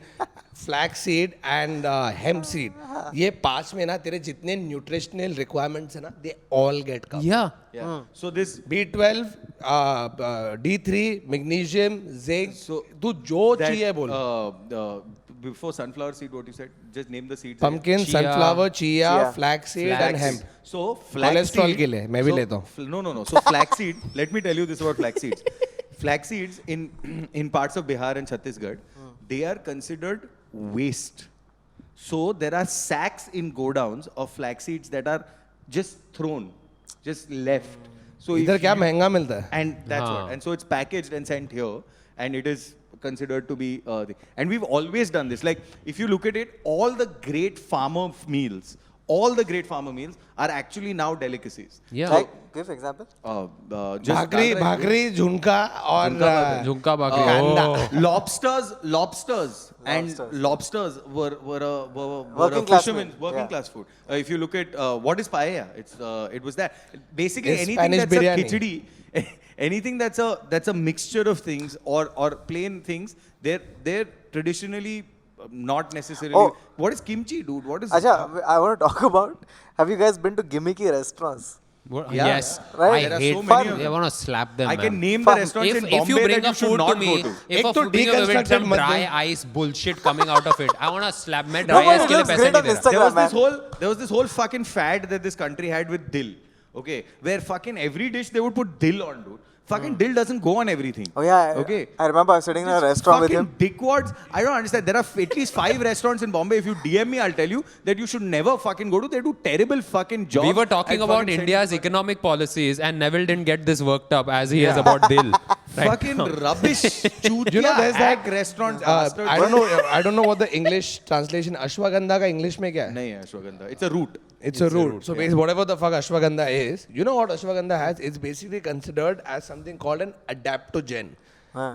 flax seed and hemp seed. ये पांच में ना तेरे जितने nutritional requirements है ना, they all get covered.
Yeah.
Yeah. So this
B12, D3, magnesium, zinc.
So
तू जो
that,
चाहिए बोल.
before sunflower seed, what you said? Just name the seeds.
Pumpkin,
Chia.
sunflower, chia,
Chia.
flax seed
Flax.
and hemp.
So flax
Cholesterol
seed-
के लिए, मैं भी लेता हूँ.
No. So flaxseed. Let me tell you this about flax seeds. Flax seeds in parts of Bihar and Chhattisgarh, they are considered waste. So there are sacks in godowns of flax seeds that are just thrown, just left. So if
इधर क्या
you-
महंगा मिलता है?
and that's
हाँ.
what. And so it's packaged and sent here, and it is considered to be. And we've always done this. Like if you look at it, all the great farmer meals, are actually now delicacies.
Yeah.
Like, give example.
Just
भाकरी, भाकरी, झुमका और
Junka Bakri.
कांदा.
Oh.
Lobsters and lobsters were
Working
a
class
fisherman's
food,
working
yeah.
class food. If you look at what is paella, it was that. Basically
It's
anything
Spanish
that's
biryani.
a khichdi, anything that's a mixture of things or plain things, they're traditionally not necessarily.
Oh.
What is kimchi, dude? What is?
Acha, I want to talk about. Have you guys been to gimmicky restaurants?
Yeah.
Yes,
Right.
I
There are
hate
so many of
I
them.
want to slap them.
I can
man.
name the restaurants
If,
in
if you
Bombay
bring
that
a
you should
food to
not
me,
go to.
if
एक
a
तो
food bring a with
deconstructed
some
मत
dry
दो।
ice bullshit coming out of it, I want to slap. मैं
No,
dry
but
ice
it
के लिए
looks
पैसे
great
नहीं
on
दे रहा.
Instagram.
There was this whole fucking fad that this country had with dill. Okay, where fucking every dish they would put dill on, dude. Fucking dill doesn't go on everything.
Oh yeah.
Okay.
I remember I was sitting in a
Just
restaurant with
fucking
him.
dickwads. I don't understand. There are at least 5 restaurants in Bombay. If you DM me, I'll tell you that you should never fucking go to. They do terrible fucking jobs.
We were talking
at
about
fucking
India's economic policies, and Neville didn't get this worked up as he is about Dil.
fucking rubbish.
You know, there's
hack
that
restaurants.
I don't know. I don't know what the English translation ashwagandha का English में क्या है?
नहीं है ashwagandha. It's a root.
It's a root. So basically, whatever the fuck ashwagandha is, you know what ashwagandha has? It's basically considered as something called an adaptogen,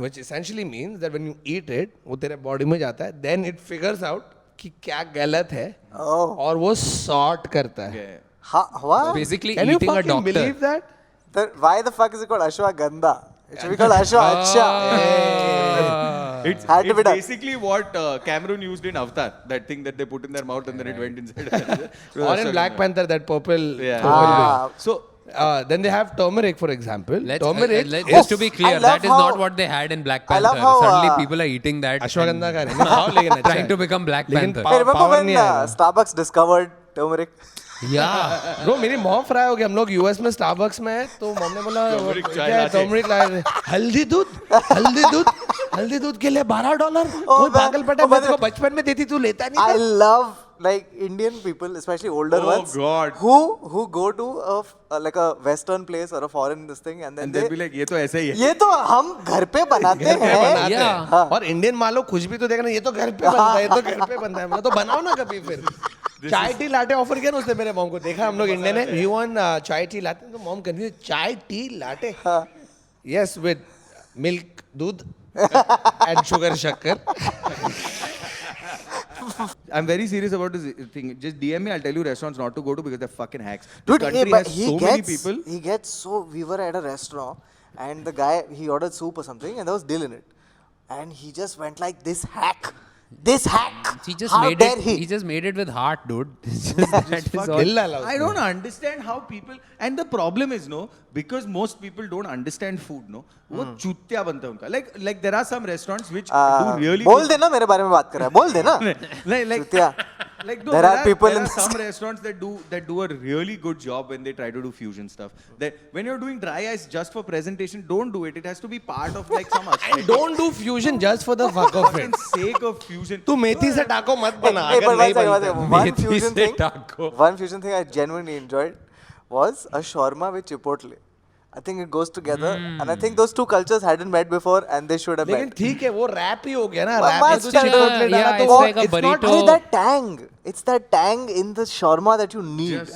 which essentially means that when you eat it, वो तेरे body में जाता है, then it figures out कि क्या गलत है
Oh.
और वो sort करता है.
Yeah.
What?
Basically,
Can you
eating a
fucking
doctor.
believe that?
Then why the fuck is it called Ashwagandha? It should be called Ashwa.
It's,
Had to
it's
be done.
basically what Cameron used in Avatar. That thing that they put in their mouth and then it went inside. It was
Or in
Ashwagandha.
Black Panther, that purple.
Yeah.
Ah.
So
Then they have turmeric, for example. turmeric.
Just to be
I
clear,
love
that is not
how-
what they had in Black
I
Panther.
love how,
Suddenly,
uh,
people are eating that.
ashwagandha का नहीं खाओ लेकिन अच्छा
Trying
है.
to become Black
लेकिन
Panther.
पा-
Hey, remember
power
when
नहीं आएगा.
Starbucks discovered turmeric?
Yeah.
Bro मेरी मॉम फ्राई हो गई हम लोग यूएस में स्टारबक्स में है तो मॉम ने बोला
Turmeric
क्या
chai
है
latte.
टर्मरिक लाए हल्दी दूध के लिए $12 कोई पागल पटा मैं तेरे को बचपन में देती तू लेता नहीं
I
था
love like Indian people, especially older
Oh,
ones,
God.
who go to like a Western place or a foreign this thing, and then
and they'll be like, ये तो ऐसा ही है.
ये तो हम घर पे बनाते
घर पे
हैं.
बनाते
Yeah.
हैं और इंडियन मालो कुछ भी तो देखना ये तो घर पे बनता है ये तो घर पे बनता है मैं तो बनाओ ना कभी फिर चाय टी लाटे ऑफर किया ना उसने मेरे मॉम को देखा हम लोग इंडियन है यू वांट चाय टी लाटे तो मॉम कहती है चाय T latte yes with milk दूध एंड शुगर शक्कर
I'm very serious about this thing. Just DM me. I'll tell you restaurants not to go to because they're fucking hacks. This
Dude,
country
but
has
he
so
gets
many people.
he gets so. We were at a restaurant, and the guy he ordered soup or something, and there was dill in it, and he just went like this hack. This hack.
He just
How
made
dare
it.
he?
He just made it with heart, dude. That is all.
दिल डाला
I don't understand how people. And the problem is no, because most people don't understand food. No, वो चूतिया बनता है उनका. Like there are some restaurants which do really.
बोल देना मेरे बारे में बात कर रहा है. बोल देना.
like
चूतिया.
Like no,
There are people
there
in
are some restaurants that do a really good job when they try to do fusion stuff. That when you're doing dry ice just for presentation, don't do it. It has to be part of like some
And don't do fusion just for the fuck of it.
sake of fusion.
तू मेथी से टाको मत बना
Hey,
अगर
but
नहीं
one second, one
बनता
second. One
Methi
fusion
se
thing.
taco.
One fusion thing I genuinely enjoyed was a shawarma with chipotle. I think it goes together, and I think those two cultures hadn't met before, and they should have
लेकिन
met.
ठीक है वो rap ही हो गया ना
But
rap में
must
तू
have-
chipotle डाला
yeah,
तो
it's
वो
like a
it's not
burrito.
It's that tang. It's that tang in the shawarma that you need.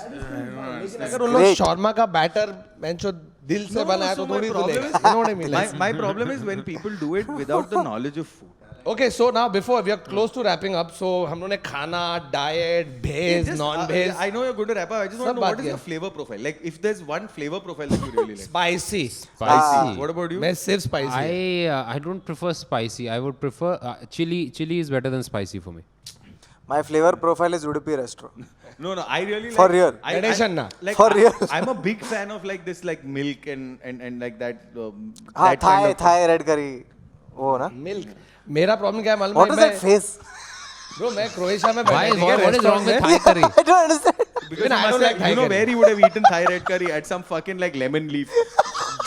अगर उन लोग
great.
शॉर्मा का बैटर बेंचो दिल से बनाया तो
my
थोड़ी
problem
धुलेगा
is-
you know what I mean like
my problem is when people do it without the knowledge of food.
okay so now before we are close to wrapping up so हम लोगों ने खाना diet भेज
Just,
non veg
I know you're going to wrap up. I just want
सब
to know
बात
what is
किया।
your flavor profile. Like if there's one flavor profile that you really like.
Spicy
Spicy.
What about you?
मैं सिर्फ spicy
I don't prefer spicy. I would prefer chili. Chili is better than spicy for me.
My flavor profile is Udupi restaurant.
No, I really like.
For real.
Tradition na.
Like,
For real.
I'm a big fan of like this like milk and like that.
हाँ,
that kind of-
Thai red curry. वो ना.
Milk मेरा problem क्या है मालूम
What
है
is that face?
Bro मैं Croatia में
Why?
बैठा ठीक है
What is wrong with
restaurant
Thai curry?
I don't understand.
Because
Even I
you, must
don't like
have,
Thai
you know
curry.
where he would have eaten Thai red curry at some fucking like lemon leaf.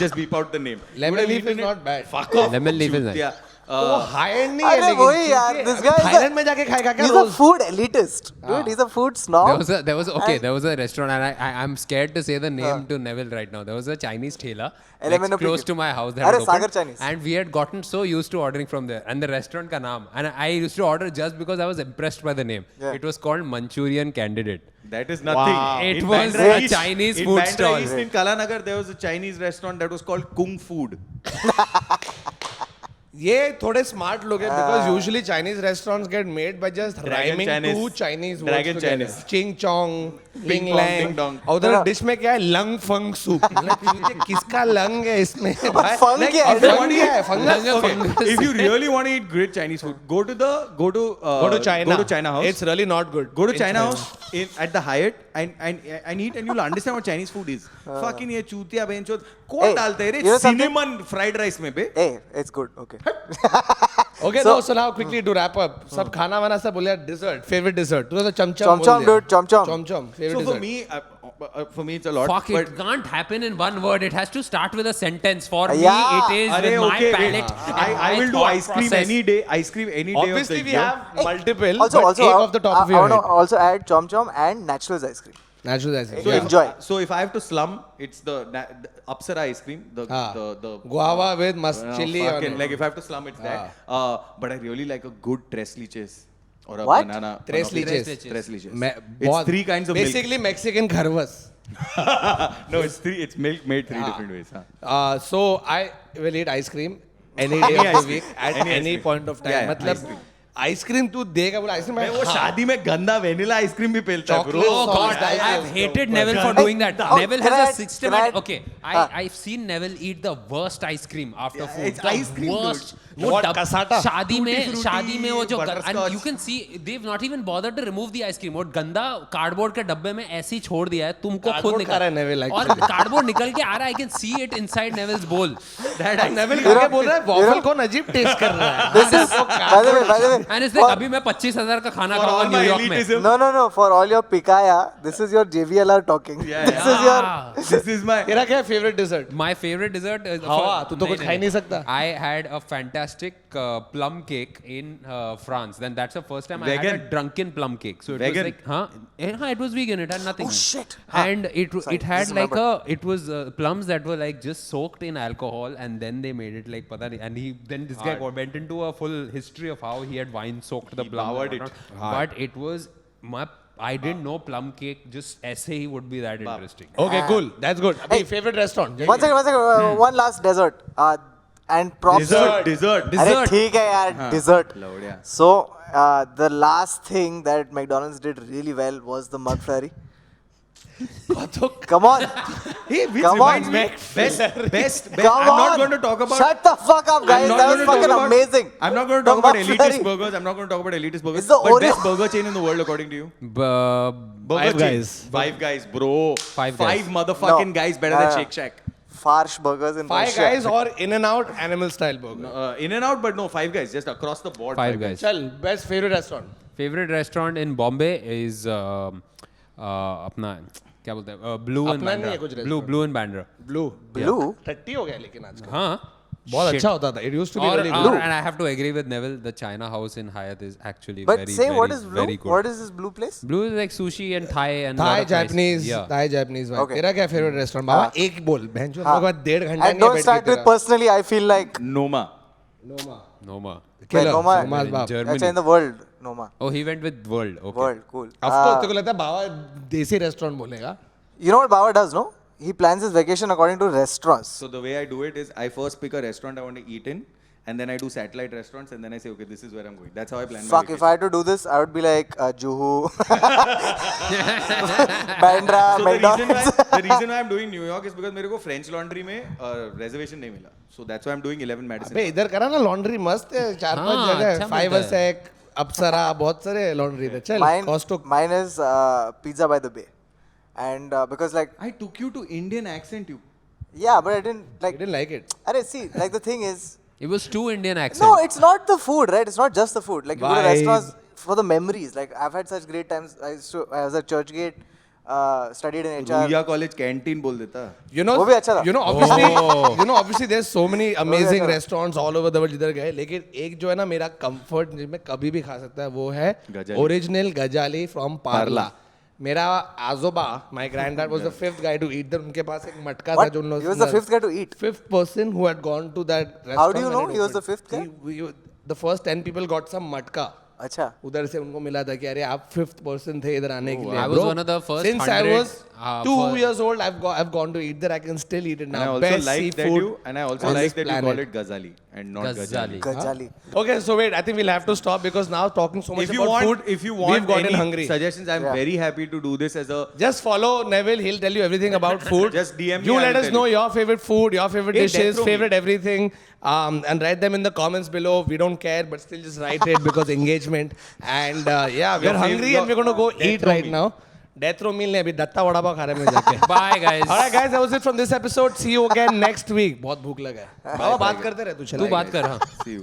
Just beep out the name. He
Lemon
would have
leaf is
eaten it-
not bad.
Fuck off.
Lemon leaf is nice.
Yeah.
तो वो high and नहीं है
अरे
लेकिन
वही यार,
ठीक है,
this
अभी
guy is
थाईलैंड
a-
में जाके खाएगा क्या
He's a
rose
food elitist. Dude, he's a food snob.
There was a restaurant, and I'm scared to say the name to Neville right now. There was a Chinese ठेला
Elemento
close
Pickle.
to my house that
अरे,
had
Sagar
opened,
Chinese.
and we had gotten so used to ordering from there. And the restaurant का नाम, and I used to order just because I was impressed by the name.
Yeah.
It was called Manchurian Candidate.
That is nothing.
Wow.
It
In
was
Bandra
a
East-
Chinese
in
food
Bandra
stall.
East in Kalanagar, there was a Chinese restaurant that was called Kung Food.
ये थोड़े smart लोग हैं because usually Chinese restaurants get made by just
Dragon
rhyming
Chinese.
two Chinese words
Dragon
together.
Chinese.
Ching chong,
Ping
ping
pong,
lang.
ding dong.
और उधर dish में क्या है lung फंग soup किसका लंग है इसमें भाई?
फंग
Like,
क्या है?
और फंग क्या है? Fungus?
Okay, if you really want to eat great Chinese food, go to
Go to China.
Go to China House.
It's really not good.
Go to
in
China House at the Hyatt and eat and you'll understand what Chinese food is. Fucking ये चूतिया बेंचो कौन
Hey,
डालते हैं रे
you know something?
cinnamon fried rice में बे?
Hey, it's good. Okay.
Okay,
So-
so now quickly to wrap up. सब खाना वाना सब बोले dessert. Favorite dessert. तूने तो चमचम
Chom
बोल
chom,
दिया.
dude, chom chom.
Chom. Favorite
So
dessert.
for me it's a lot.
Fuck,
but
it can't happen in one word. It has to start with a sentence. For
Yeah.
me, it is
अरे
with my
okay,
palate.
I
and
will
my
do
thought
ice cream
process.
any day. Ice cream any day
Obviously,
of the
we
year.
have multiple.
Also,
but
also,
एक off the top of
I
your
want to
head.
also add chom chom and naturals ice cream.
Natural ice cream.
So
Yeah.
Enjoy.
So if I have to slum, it's the Apsara ice cream. The
Guava with must chili on
fucking,
it.
like if I have to slum, it's that. But I really like a good tres leches or a
What?
banana.
Tres leches.
Tres leches.
बहुत-
It's three kinds of milk.
Basically Mexican kharvas.
No, it's three. It's milk made three different ways. Huh?
So I will eat ice cream any day
Any
of
ice
the week
cream.
at
Any ice
any
cream.
point of time.
Yeah, ice
मतलब
cream.
Ice cream तू देगा बोला ice cream
मैं वो शादी में गंदा vanilla ice cream भी पेलता है
Chocolate
bro.
Oh God,
Sauce,
I've hated Neville for
Hey,
doing that.
oh,
Neville
can
has
I-
a systematic.
can I-
Okay,
Ah.
I've seen Neville eat the worst ice cream after
Yeah,
food.
it's
The
ice cream, dude.
worst. वो
What,
dub-
cassata?
शादी
Tutti
में
frutti,
वो जो and
butterscotch.
you can see they've not even bothered to remove the ice cream. वो गंदा cardboard के डब्बे में ऐसे ही छोड़ दिया है. तुमको खुद
Cardboard खा रहा है
निकल
Neville
और
actually.
कार्डबोर्ड निकल के आ रहा है. I can see it inside Neville's bowl.
That ice
Neville
cream.
खा के बोल रहा है वॉफल कौन अजीब टेस्ट कर रहा है
This is, by the way,
And it's like अभी मैं 25,000 का खाना
For
खाऊंगा
all my
न्यूयॉर्क में.
elitism.
no, for all your pikaya, this is your JVLR talking.
Yeah,
This is your.
This is my.
तेरा क्या favourite dessert
My favorite dessert is
हवा, तू तो कुछ खा ही नहीं सकता.
I had a fantastic plum cake in France. Then that's the first time I had
Vegan?
a drunken plum cake. So it
Vegan?
was like, it was vegan. It had nothing.
Oh, shit.
And
Sorry,
it had
just
like
remembered.
it was plums that were like just soaked in alcohol, and then they made it like pata nahi. And then this guy went into a full history of how he had wine soaked the
He
plum.
powered
and
it.
whatnot. But it was I didn't know plum cake just ऐसे ही would be that interesting.
Okay cool that's good अभी favourite restaurant
One second. One last dessert. And props.
Dessert.
अरे ठीक है यार, dessert.
लौड़िया.
So the last thing that McDonald's did really well was the McFlurry. Come on.
Hey, which
Come
reminds
on.
me, best.
Come
I'm not
on.
going to talk about.
Shut the fuck up, guys.
I'm not
That was
going to talk
fucking
about-
amazing.
I'm not going to
The
talk about
McFlurry.
elitist burgers. I'm not going to talk about elitist burgers.
It's the
But
Oreo-
best burger chain in the world according to you? Burger
Five
chain.
Guys.
Five Guys, bro.
Five Guys.
Five motherfucking
No.
guys better than Shake Shack.
Farsh burgers in
five
Russia.
Guys और in and out animal style burger
In and out, but no, Five Guys, just across the board.
Five Guys.
चल best favourite restaurant
Favorite restaurant in Bombay is अपना क्या बोलते हैं Blue and
अपना नहीं है
Bandra.
कुछ
Blue and Bandra.
Blue
Blue?
टट्टी हो गया लेकिन आजकल
हाँ.
बहुत
Shit.
अच्छा होता था it used to be
Or,
really
or-
good
and I have to agree with Neville. The China House in Hyatt is actually
But
very,
say,
very,
what is blue?
very good.
What is this blue place?
Blue is like sushi and Thai and lot
Thai
of nice-
Japanese
Yeah.
Thai Japanese भाई
Okay.
तेरा क्या favourite restaurant बाबा एक बोल बहन जो हम लोग के बाद 1.5 घंटा
And
नहीं
don't start with personally. I feel like
Noma.
Noma
Noma.
Killer
Noma-
नोमाज बाप
Germany.
actually in the world, Noma.
Oh, he went with World. Okay.
World, cool.
अब तो तेरे को लगता है बाबा देसी रेस्टोरेंट बोलेगा
You know what Baba does, no? He plans his vacation according to restaurants.
So the way I do it is I first pick a restaurant I want to eat in, and then I do satellite restaurants, and then I say, okay, this is where I'm going. That's how I plan my
Fuck,
vacation.
if I had to do this, I would be like Juhu, Bandra, McDonald's.
the reason why I'm doing New York is because मेरे को French Laundry में reservation नहीं मिला. So that's why I'm doing 11 Madison.
अबे इधर करा ना laundry मस्त है 4-5
हाँ,
जगह
अच्छा
फाइव
मिलता है।
सेक अप्सरा बहुत सारे लॉन्ड्री थे चल कॉस्टो
Mine is Pizza by the Bay. And because like,
I took you to Indian accent, you.
yeah, but I didn't
I
like,
didn't like it
Arey, see, like the thing is,
It was too Indian accent.
no, it's not the food, right? It's not just the food. Like you go to
Vibe.
restaurants for the memories. Like I've had such great times. I was at Churchgate, studied in HR.
Ruya College canteen बोल देता.
you know
वो भी अच्छा था।
obviously there's so many amazing
अच्छा था।
restaurants all over the world जिधर गए लेकिन एक जो है ना मेरा comfort जिसमें कभी भी खा सकता है वो है
गजाली।
ओरिजिनल गजाली फ्रॉम पार्ला मेरा आजोबा my granddad was the fifth guy to eat there उनके पास एक मटका था
What?
जो उन
He was the fifth guy to eat.
fifth person who had gone to that restaurant
How do you
when
know
it
he was the
opened.
fifth guy?
The first 10 people got some matka
अच्छा
उधर से उनको मिला था कि अरे आप 5th person थे इधर आने के लिए.
I was
Bro,
one of the first
since I
100,
was 2
first-
years old, I've gone to eat there. I can still eat it
And I
now.
also
Best
like that
seafood
you and I also
on
like
this
that you
planet.
call it Ghazali and not Ghazali.
Ghazali.
Gajali.
Okay, so wait. I think we'll have to stop because now talking so much
If you
about
want,
food,
if you want
we've gotten
any
hungry.
suggestions, I'm
Yeah.
very happy to do this as a.
Just follow Neville. He'll tell you everything about food.
Just DM me,
You
I
let
will
us
tell
know
you.
your favorite food, your favorite
Hey,
dishes,
death row
favorite everything, and write them in the comments below. We don't care, but still just write it because engagement. And yeah, we're
Your
hungry
favorite-
and we're gonna go
death
eat
row
right
meal.
now. Death row meal नहीं अभी दत्ता वड़ा पाव खा रहे हैं मैं जाके.
Bye, guys.
Alright guys, that was it from this episode. See you again next week. बहुत भूख लगा है. बाबा बात करते रहे तू चला.
तू बात कर हाँ.
See you.